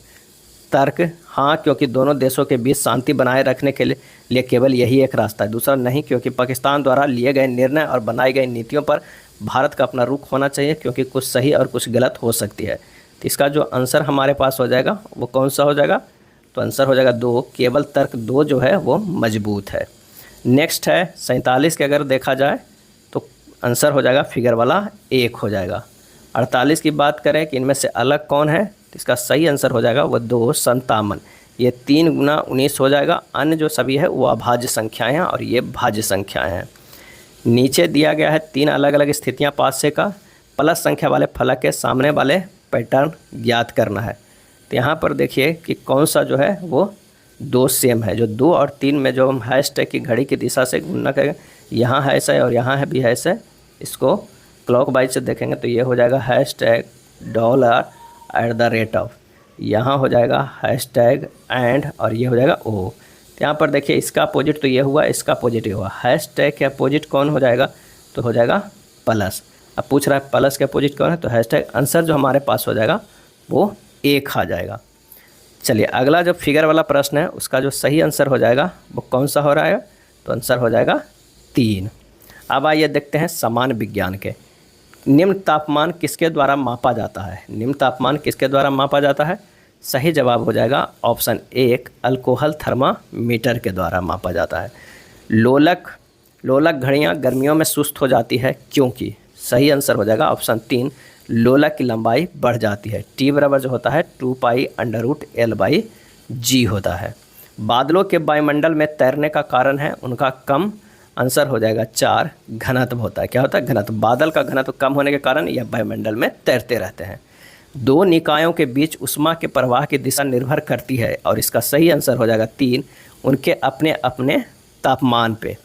तर्क, हाँ, क्योंकि दोनों देशों के बीच शांति बनाए रखने के लिए केवल यही एक रास्ता है। दूसरा, नहीं, क्योंकि पाकिस्तान द्वारा लिए गए निर्णय और बनाई गई नीतियों पर भारत का अपना रुख होना चाहिए, क्योंकि कुछ सही और कुछ गलत हो सकती है। तो इसका जो आंसर हमारे पास हो जाएगा वो कौन सा हो जाएगा, तो आंसर हो जाएगा 2। केवल तर्क 2 जो है वो मजबूत है। नेक्स्ट है 47 के अगर देखा जाए तो आंसर हो जाएगा फिगर वाला 1 हो जाएगा। 48 की बात करें कि इनमें से अलग कौन है, तो इसका सही आंसर हो जाएगा वो 2 57। ये 3 गुना 19 हो जाएगा। अन्य जो सभी है वो अभाज्य संख्याएं हैं और ये भाज्य संख्याएं हैं। नीचे दिया गया है 3 अलग अलग स्थितियां पास से का, प्लस संख्या वाले फलक के सामने वाले पैटर्न ज्ञात करना है। तो यहाँ पर देखिए कि कौन सा जो है वो 2 सेम है। जो 2 और 3 में जो हम हैशटैग की घड़ी की दिशा से गुणा करेंगे, यहाँ है ऐसा और यहाँ है भी है ऐसा, इसको क्लॉक वाइज से देखेंगे तो ये हो जाएगा $@ यहाँ हो जाएगा #& और ये हो जाएगा O। तो यहाँ पर देखिए इसका अपोजिट तो ये हुआ, इसका अपोजिट ये हुआ। हैशटैग के अपोजिट कौन हो जाएगा, तो हो जाएगा प्लस। अब पूछ रहा है प्लस के अपोजिट कौन है, तो हैशटैग। आंसर जो हमारे पास हो जाएगा वो 1 आ जाएगा। चलिए अगला जो फिगर वाला प्रश्न है उसका जो सही आंसर हो जाएगा वो कौन सा हो रहा है, तो आंसर हो जाएगा 3। अब आइए देखते हैं समान विज्ञान के। निम्न तापमान किसके द्वारा मापा जाता है। निम्न तापमान किसके द्वारा मापा जाता है, सही जवाब हो जाएगा ऑप्शन 1 अल्कोहल थर्मामीटर के द्वारा मापा जाता है। लोलक घड़ियाँ गर्मियों में सुस्त हो जाती है क्योंकि, सही आंसर हो जाएगा ऑप्शन 3 लोलक की लंबाई बढ़ जाती है। T बराबर जो होता है 2π√L/g होता है। बादलों के वायुमंडल में तैरने का कारण है उनका कम, आंसर हो जाएगा 4 घनत्व होता है। क्या होता है, घनत्व। बादल का घनत्व कम होने के कारण यह वायुमंडल में तैरते रहते हैं। 2 निकायों के बीच ऊष्मा के प्रवाह की दिशा निर्भर करती है और इसका सही आंसर हो जाएगा 3 उनके अपने अपने तापमान पे।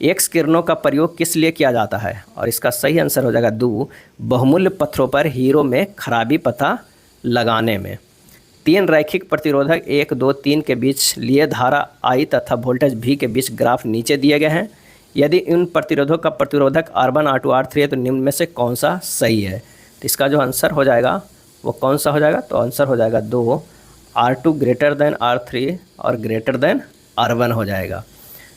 एक्स किरणों का प्रयोग किस लिए किया जाता है, और इसका सही आंसर हो जाएगा 2 बहुमूल्य पत्थरों पर हीरो में खराबी पता लगाने में। 3 रैखिक प्रतिरोधक 1 2 3 के बीच लिए धारा I तथा वोल्टेज V के बीच ग्राफ नीचे दिए गए हैं। यदि इन प्रतिरोधों का प्रतिरोधक R1 R2 R3 है तो निम्न में से कौन सा सही है। तो इसका जो आंसर हो जाएगा वो कौन सा हो जाएगा, तो आंसर हो जाएगा 2 R2 > R3 और R1 हो जाएगा।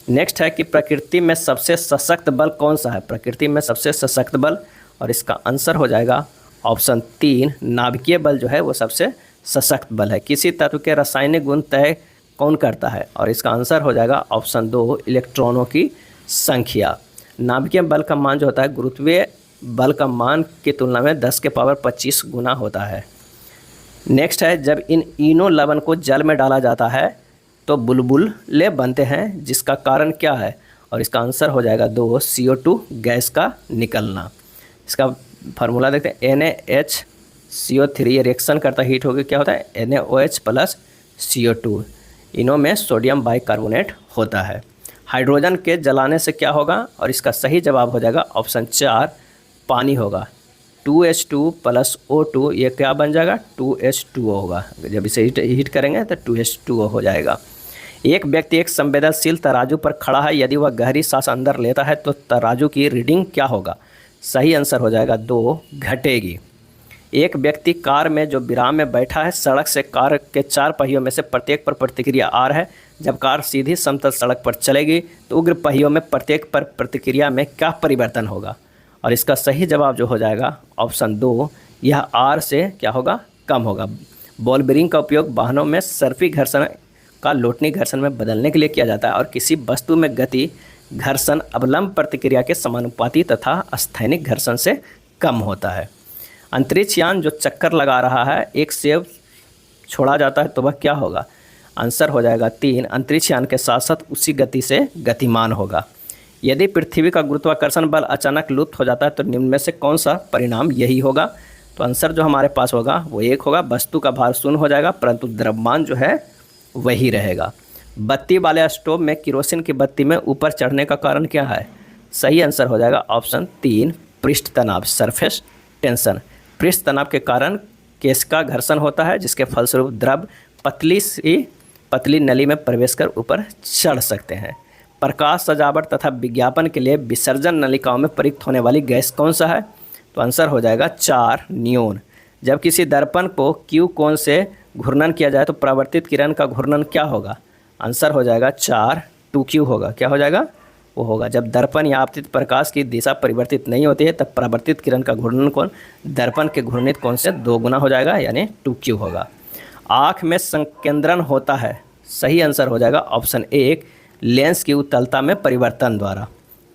नेक्स्ट है कि प्रकृति में सबसे सशक्त बल कौन सा है। प्रकृति में सबसे सशक्त बल, और इसका आंसर हो जाएगा ऑप्शन 3 नाभिकीय बल जो है वो सबसे सशक्त बल है। किसी तत्व के रासायनिक गुण तय कौन करता है, और इसका आंसर हो जाएगा ऑप्शन 2 इलेक्ट्रॉनों की संख्या। नाभिकीय बल का मान जो होता है गुरुत्वीय बल का मान की तुलना में 10⁻25 गुना होता है। नेक्स्ट है जब इन इनो लवण को जल में डाला जाता है तो बुलबुले बनते हैं, जिसका कारण क्या है, और इसका आंसर हो जाएगा 2 CO2 गैस का निकलना। इसका फार्मूला देखते हैं NaHCO3 रिएक्शन करता हीट होगी, क्या होता है NaOH + CO2। इनों में सोडियम बाइकार्बोनेट होता है। हाइड्रोजन के जलाने से क्या होगा, और इसका सही जवाब हो जाएगा ऑप्शन 4 पानी होगा। 2H2 + O2 ये क्या बन जाएगा 2H2O होगा। जब इसे हीट करेंगे तो 2H2O हो जाएगा। एक व्यक्ति एक संवेदनशील तराजू पर खड़ा है, यदि वह गहरी सांस अंदर लेता है तो तराजू की रीडिंग क्या होगा। सही आंसर हो जाएगा 2 घटेगी। एक व्यक्ति कार में जो विराम में बैठा है, सड़क से कार के 4 पहियों में से प्रत्येक पर प्रतिक्रिया R है। जब कार सीधी समतल सड़क पर चलेगी तो उग्र पहियों में प्रत्येक पर प्रतिक्रिया में क्या परिवर्तन होगा, और इसका सही जवाब जो हो जाएगा ऑप्शन 2 यह R से क्या होगा कम होगा। बॉल बेरिंग का उपयोग वाहनों में सर्फी घर्षण का लोटनी घर्षण में बदलने के लिए किया जाता है और किसी वस्तु में गति घर्षण अवलंब प्रतिक्रिया के समानुपाती तथा स्थैनिक घर्षण से कम होता है। अंतरिक्ष यान जो चक्कर लगा रहा है, एक सेब छोड़ा जाता है तो वह क्या होगा? आंसर हो जाएगा 3, अंतरिक्ष यान के साथ साथ उसी गति से गतिमान होगा। यदि पृथ्वी का गुरुत्वाकर्षण बल अचानक लुप्त हो जाता है तो निम्न में से कौन सा परिणाम यही होगा? तो आंसर जो हमारे पास होगा वो 1 होगा, वस्तु का भार शून्य हो जाएगा परंतु द्रव्यमान जो है वही रहेगा। बत्ती वाले स्टोव में केरोसिन की बत्ती में ऊपर चढ़ने का कारण क्या है? सही आंसर हो जाएगा ऑप्शन 3, पृष्ठ तनाव, सरफेस टेंशन। पृष्ठ तनाव के कारण केश का घर्षण होता है जिसके फलस्वरूप द्रव पतली नली में प्रवेश कर ऊपर चढ़ सकते हैं। प्रकाश, सजावट तथा विज्ञापन के लिए विसर्जन नलिकाओं में प्रयुक्त होने वाली गैस कौन सा है? तो आंसर हो जाएगा 4, नियोन। जब किसी दर्पण को क्यू कोण से घूर्णन किया जाए तो परावर्तित किरण का घूर्णन क्या होगा? आंसर हो जाएगा 4, 2Q होगा। क्या हो जाएगा? वो होगा जब दर्पण या आपतित प्रकाश की दिशा परिवर्तित नहीं होती है तब परावर्तित किरण का घूर्णन कोण दर्पण के घूर्णित कोण से 2 गुना हो जाएगा यानी 2Q होगा। आँख में संकेंद्रण होता है, सही आंसर हो जाएगा ऑप्शन 1, लेंस की उत्तलता में परिवर्तन द्वारा।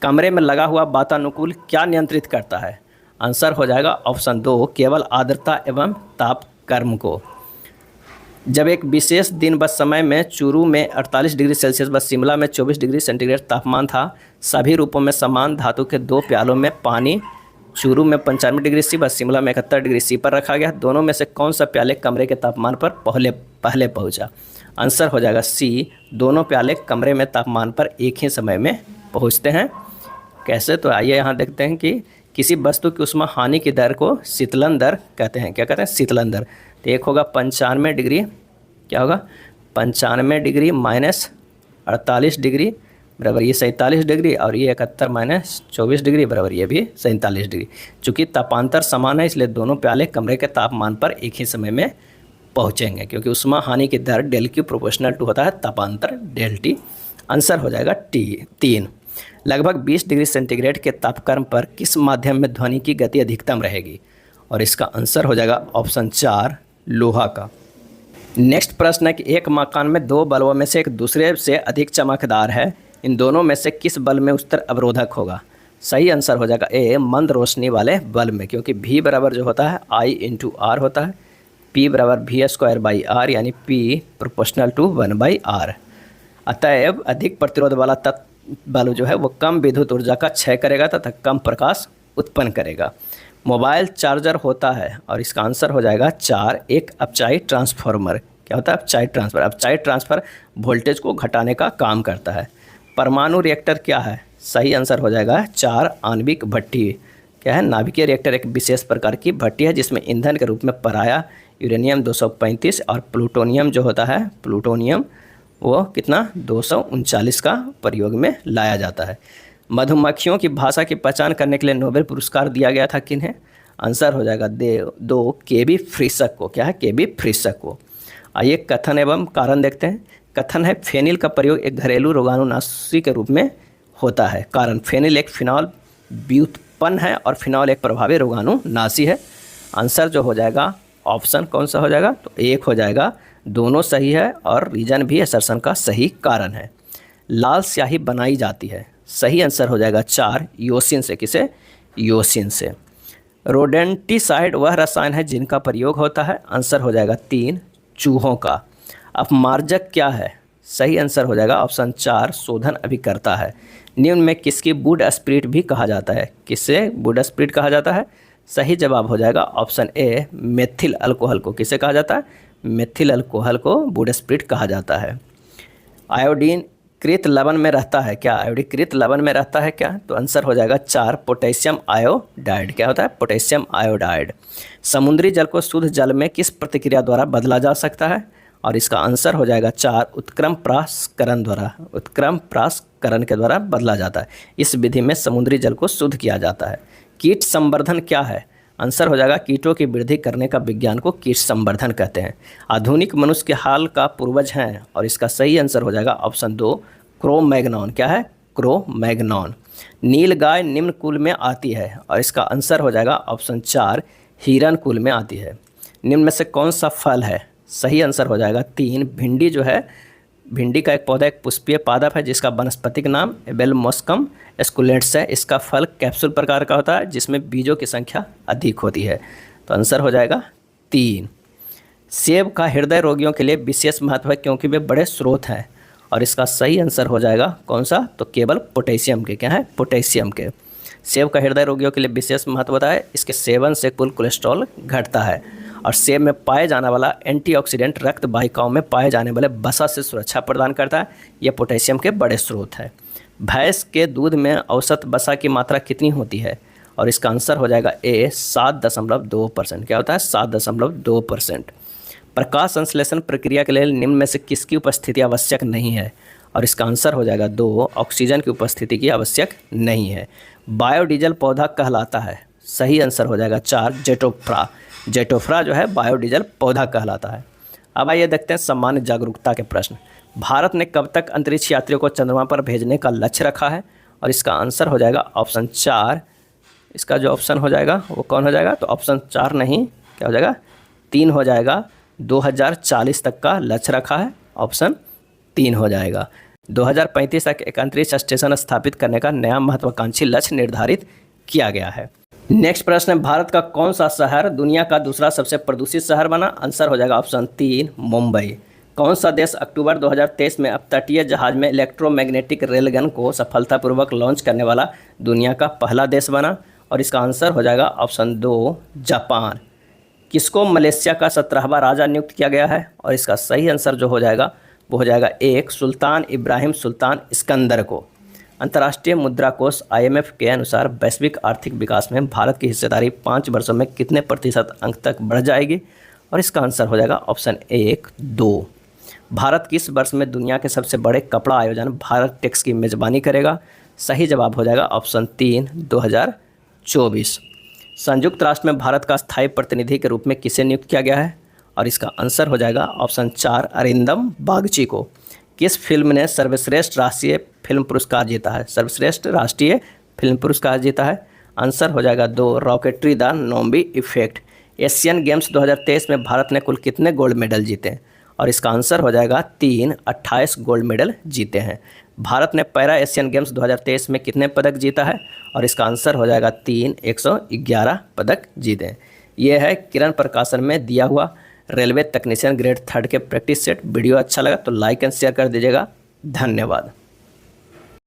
कमरे में लगा हुआ वातानुकूल क्या नियंत्रित करता है? आंसर हो जाएगा ऑप्शन 2, केवल आर्द्रता एवं तापक्रम को। जब एक विशेष दिन व समय में चूरू में 48 डिग्री सेल्सियस व शिमला में 24 डिग्री सेंटीग्रेड तापमान था, सभी रूपों में समान धातु के 2 प्यालों में पानी चूरू में 95 डिग्री सी व शिमला में 71 डिग्री सी पर रखा गया। दोनों में से कौन सा प्याले कमरे के तापमान पर पहले पहुंचा? आंसर हो जाएगा सी, दोनों प्याले कमरे में तापमान पर एक ही समय में पहुंचते हैं। कैसे? तो आइए यहाँ देखते हैं कि किसी वस्तु की उष्मा हानि की दर को शीतलन दर कहते हैं। क्या कहते हैं? शीतलन दर। तो एक होगा 95 डिग्री, क्या होगा? 95 डिग्री माइनस 48 डिग्री बराबर ये 47 डिग्री और ये 71 माइनस 24 डिग्री बराबर ये भी 47 डिग्री। चूँकि तापांतर समान है इसलिए दोनों प्याले कमरे के तापमान पर एक ही समय में पहुँचेंगे क्योंकि उष्मा हानि की दर डेल क्यू प्रोपोर्शनल टू होता है तापांतर डेल टी। आंसर हो जाएगा 3। लगभग 20 डिग्री सेंटीग्रेड के तापक्रम पर किस माध्यम में ध्वनि की गति अधिकतम रहेगी? और इसका आंसर हो जाएगा ऑप्शन 4, लोहा का। नेक्स्ट प्रश्न है कि एक मकान में 2 बल्बों में से एक दूसरे से अधिक चमकदार है, इन दोनों में से किस बल्ब में उच्चतर अवरोधक होगा? सही आंसर हो जाएगा ए, मंद रोशनी वाले बल्ब में, क्योंकि V बराबर जो होता है I/R होता है, P बराबर V² यानी P प्रोपोर्शनल टू 1/R। अतएव अधिक प्रतिरोध वाला बल्ब जो है वो कम विद्युत ऊर्जा का क्षय करेगा तथा कम प्रकाश उत्पन्न करेगा। मोबाइल चार्जर होता है और इसका आंसर हो जाएगा 4, एक अपचाई ट्रांसफार्मर। क्या होता है? अपचाई ट्रांसफर। अपचाई ट्रांसफर वोल्टेज को घटाने का काम करता है। परमाणु रिएक्टर क्या है? सही आंसर हो जाएगा 4, आणविक भट्ठी। क्या है? नाभिकीय रिएक्टर एक विशेष प्रकार की भट्ठी है जिसमें ईंधन के रूप में पराया यूरेनियम 235 और प्लूटोनियम जो होता है प्लूटोनियम वो कितना 239 का प्रयोग में लाया जाता है। मधुमक्खियों की भाषा की पहचान करने के लिए नोबेल पुरस्कार दिया गया था किन्हें? आंसर हो जाएगा 2, केबी फ्रिशक को। क्या है? केबी फ्रिशक को। आइए कथन एवं कारण देखते हैं। कथन है फेनिल का प्रयोग एक घरेलू रोगाणुनाशी के रूप में होता है। कारण फेनिल एक फिनॉल व्युत्पन्न है और फिनॉल एक प्रभावी रोगाणुनाशी है। आंसर जो हो जाएगा ऑप्शन कौन सा हो जाएगा? तो 1 हो जाएगा, दोनों सही है और रीजन भी असर्शन का सही कारण है। लाल स्याही बनाई जाती है, सही आंसर हो जाएगा 4, योसिन से। किसे? योसिन से। रोडेंटिसाइड वह रसायन है जिनका प्रयोग होता है। आंसर हो जाएगा 3, चूहों का। अपमार्जक क्या है? सही आंसर हो जाएगा ऑप्शन 4, शोधन अभिकर्ता है। निम्न में किसकी वुड स्प्रिट भी कहा जाता है? किसे वुड स्प्रिट कहा जाता है? सही जवाब हो जाएगा ऑप्शन ए, मेथिल अल्कोहल को। किसे कहा जाता है? मेथिल अल्कोहल को वुड स्प्रिट कहा जाता है। आयोडीन कृत लवण में रहता है क्या? आयोडीकृत लवण में रहता है क्या? तो आंसर हो जाएगा 4, पोटेशियम आयोडाइड। क्या होता है? Potassium iodide. समुद्री जल को शुद्ध जल में किस प्रतिक्रिया द्वारा बदला जा सकता है? और इसका आंसर हो जाएगा 4, उत्क्रम प्रासकरण द्वारा। उत्क्रम प्रासकरण के द्वारा बदला जाता है। इस विधि में समुद्री जल को शुद्ध किया जाता है। कीट संवर्धन क्या है? आंसर हो जाएगा कीटों की वृद्धि करने का विज्ञान को कीट संवर्धन कहते हैं। आधुनिक मनुष्य के हाल का पूर्वज हैं और इसका सही आंसर हो जाएगा ऑप्शन 2, क्रो-मैग्नॉन। क्या है? क्रो-मैग्नॉन। नील गाय निम्न कुल में आती है और इसका आंसर हो जाएगा ऑप्शन 4, हिरन कुल में आती है। निम्न में से कौन सा फल है? सही आंसर हो जाएगा 3, भिंडी जो है, भिंडी का एक पौधा एक पुष्पीय पादप है जिसका वानस्पतिक नाम एबेलमोस्कम एस्कुलेंट्स है। इसका फल कैप्सूल प्रकार का होता है जिसमें बीजों की संख्या अधिक होती है। तो आंसर हो जाएगा 3। सेब का हृदय रोगियों के लिए विशेष महत्व है क्योंकि वे बड़े स्रोत हैं, और इसका सही आंसर हो जाएगा कौन सा? तो केवल पोटेशियम के। क्या है? पोटेशियम के। सेब का हृदय रोगियों के लिए विशेष महत्व होता है, इसके सेवन से कुल कोलेस्ट्रॉल घटता है, और सेब में पाए जाने वाला एंटीऑक्सीडेंट रक्त वाहिकाओं में पाए जाने वाले वसा से सुरक्षा प्रदान करता है। यह पोटेशियम के बड़े स्रोत है। भैंस के दूध में औसत वसा की मात्रा कितनी होती है? और इसका आंसर हो जाएगा ए 7.2%। क्या होता है? 7.2%। प्रकाश संश्लेषण प्रक्रिया के लिए निम्न में से किसकी उपस्थिति आवश्यक नहीं है? और इसका आंसर हो जाएगा 2, ऑक्सीजन की उपस्थिति की आवश्यक नहीं है। बायोडीजल पौधा कहलाता है। सही आंसर हो जाएगा 4, जेटोफ्रा। जेटोफ्रा जो है बायोडीजल पौधा कहलाता है। अब आइए देखते हैं सामान्य जागरूकता के प्रश्न। भारत ने कब तक अंतरिक्ष यात्रियों को चंद्रमा पर भेजने का लक्ष्य रखा है? और इसका आंसर हो जाएगा ऑप्शन 4। इसका जो ऑप्शन हो जाएगा वो कौन हो जाएगा? तो ऑप्शन 4 नहीं, क्या हो जाएगा? 3 हो जाएगा। 2040 तक का लक्ष्य रखा है, ऑप्शन 3 हो जाएगा। 2035 तक एक अंतरिक्ष स्टेशन स्थापित करने का नया महत्वाकांक्षी लक्ष्य निर्धारित किया गया है। नेक्स्ट प्रश्न है, भारत का कौन सा शहर दुनिया का दूसरा सबसे प्रदूषित शहर बना? आंसर हो जाएगा ऑप्शन 3, मुंबई। कौन सा देश अक्टूबर 2023 में अपतटीय जहाज में इलेक्ट्रोमैग्नेटिक रेलगन को सफलतापूर्वक लॉन्च करने वाला दुनिया का पहला देश बना? और इसका आंसर हो जाएगा ऑप्शन 2, जापान। किसको मलेशिया का 17वां राजा नियुक्त किया गया है? और इसका सही आंसर जो हो जाएगा वो हो जाएगा 1, सुल्तान इब्राहिम सुल्तान सिकंदर को। अंतर्राष्ट्रीय मुद्रा कोष IMF के अनुसार वैश्विक आर्थिक विकास में भारत की हिस्सेदारी 5 वर्षों में कितने प्रतिशत अंक तक बढ़ जाएगी? और इसका आंसर हो जाएगा ऑप्शन 1, 2। भारत किस वर्ष में दुनिया के सबसे बड़े कपड़ा आयोजन भारत टेक्स की मेज़बानी करेगा? सही जवाब हो जाएगा ऑप्शन 3, 2024। संयुक्त राष्ट्र में भारत का स्थायी प्रतिनिधि के रूप में किसे नियुक्त किया गया है? और इसका आंसर हो जाएगा ऑप्शन 4, अरिंदम बागची को। किस फिल्म ने सर्वश्रेष्ठ राष्ट्रीय फिल्म पुरस्कार जीता है? सर्वश्रेष्ठ राष्ट्रीय फिल्म पुरस्कार जीता है। आंसर हो जाएगा 2, rocketry the Nambi effect. Asian games 2023 में भारत ने कुल कितने गोल्ड मेडल जीते? और इसका आंसर हो जाएगा 3, 28 गोल्ड मेडल जीते हैं। भारत ने पैरा एशियन गेम्स 2023 में कितने पदक जीता है? और इसका आंसर हो जाएगा 3, 111 पदक जीते हैं। ये है किरण प्रकाशन में दिया हुआ रेलवे टेक्नीशियन ग्रेड 3 के प्रैक्टिस सेट। वीडियो अच्छा लगा तो लाइक एंड शेयर कर दीजिएगा। धन्यवाद।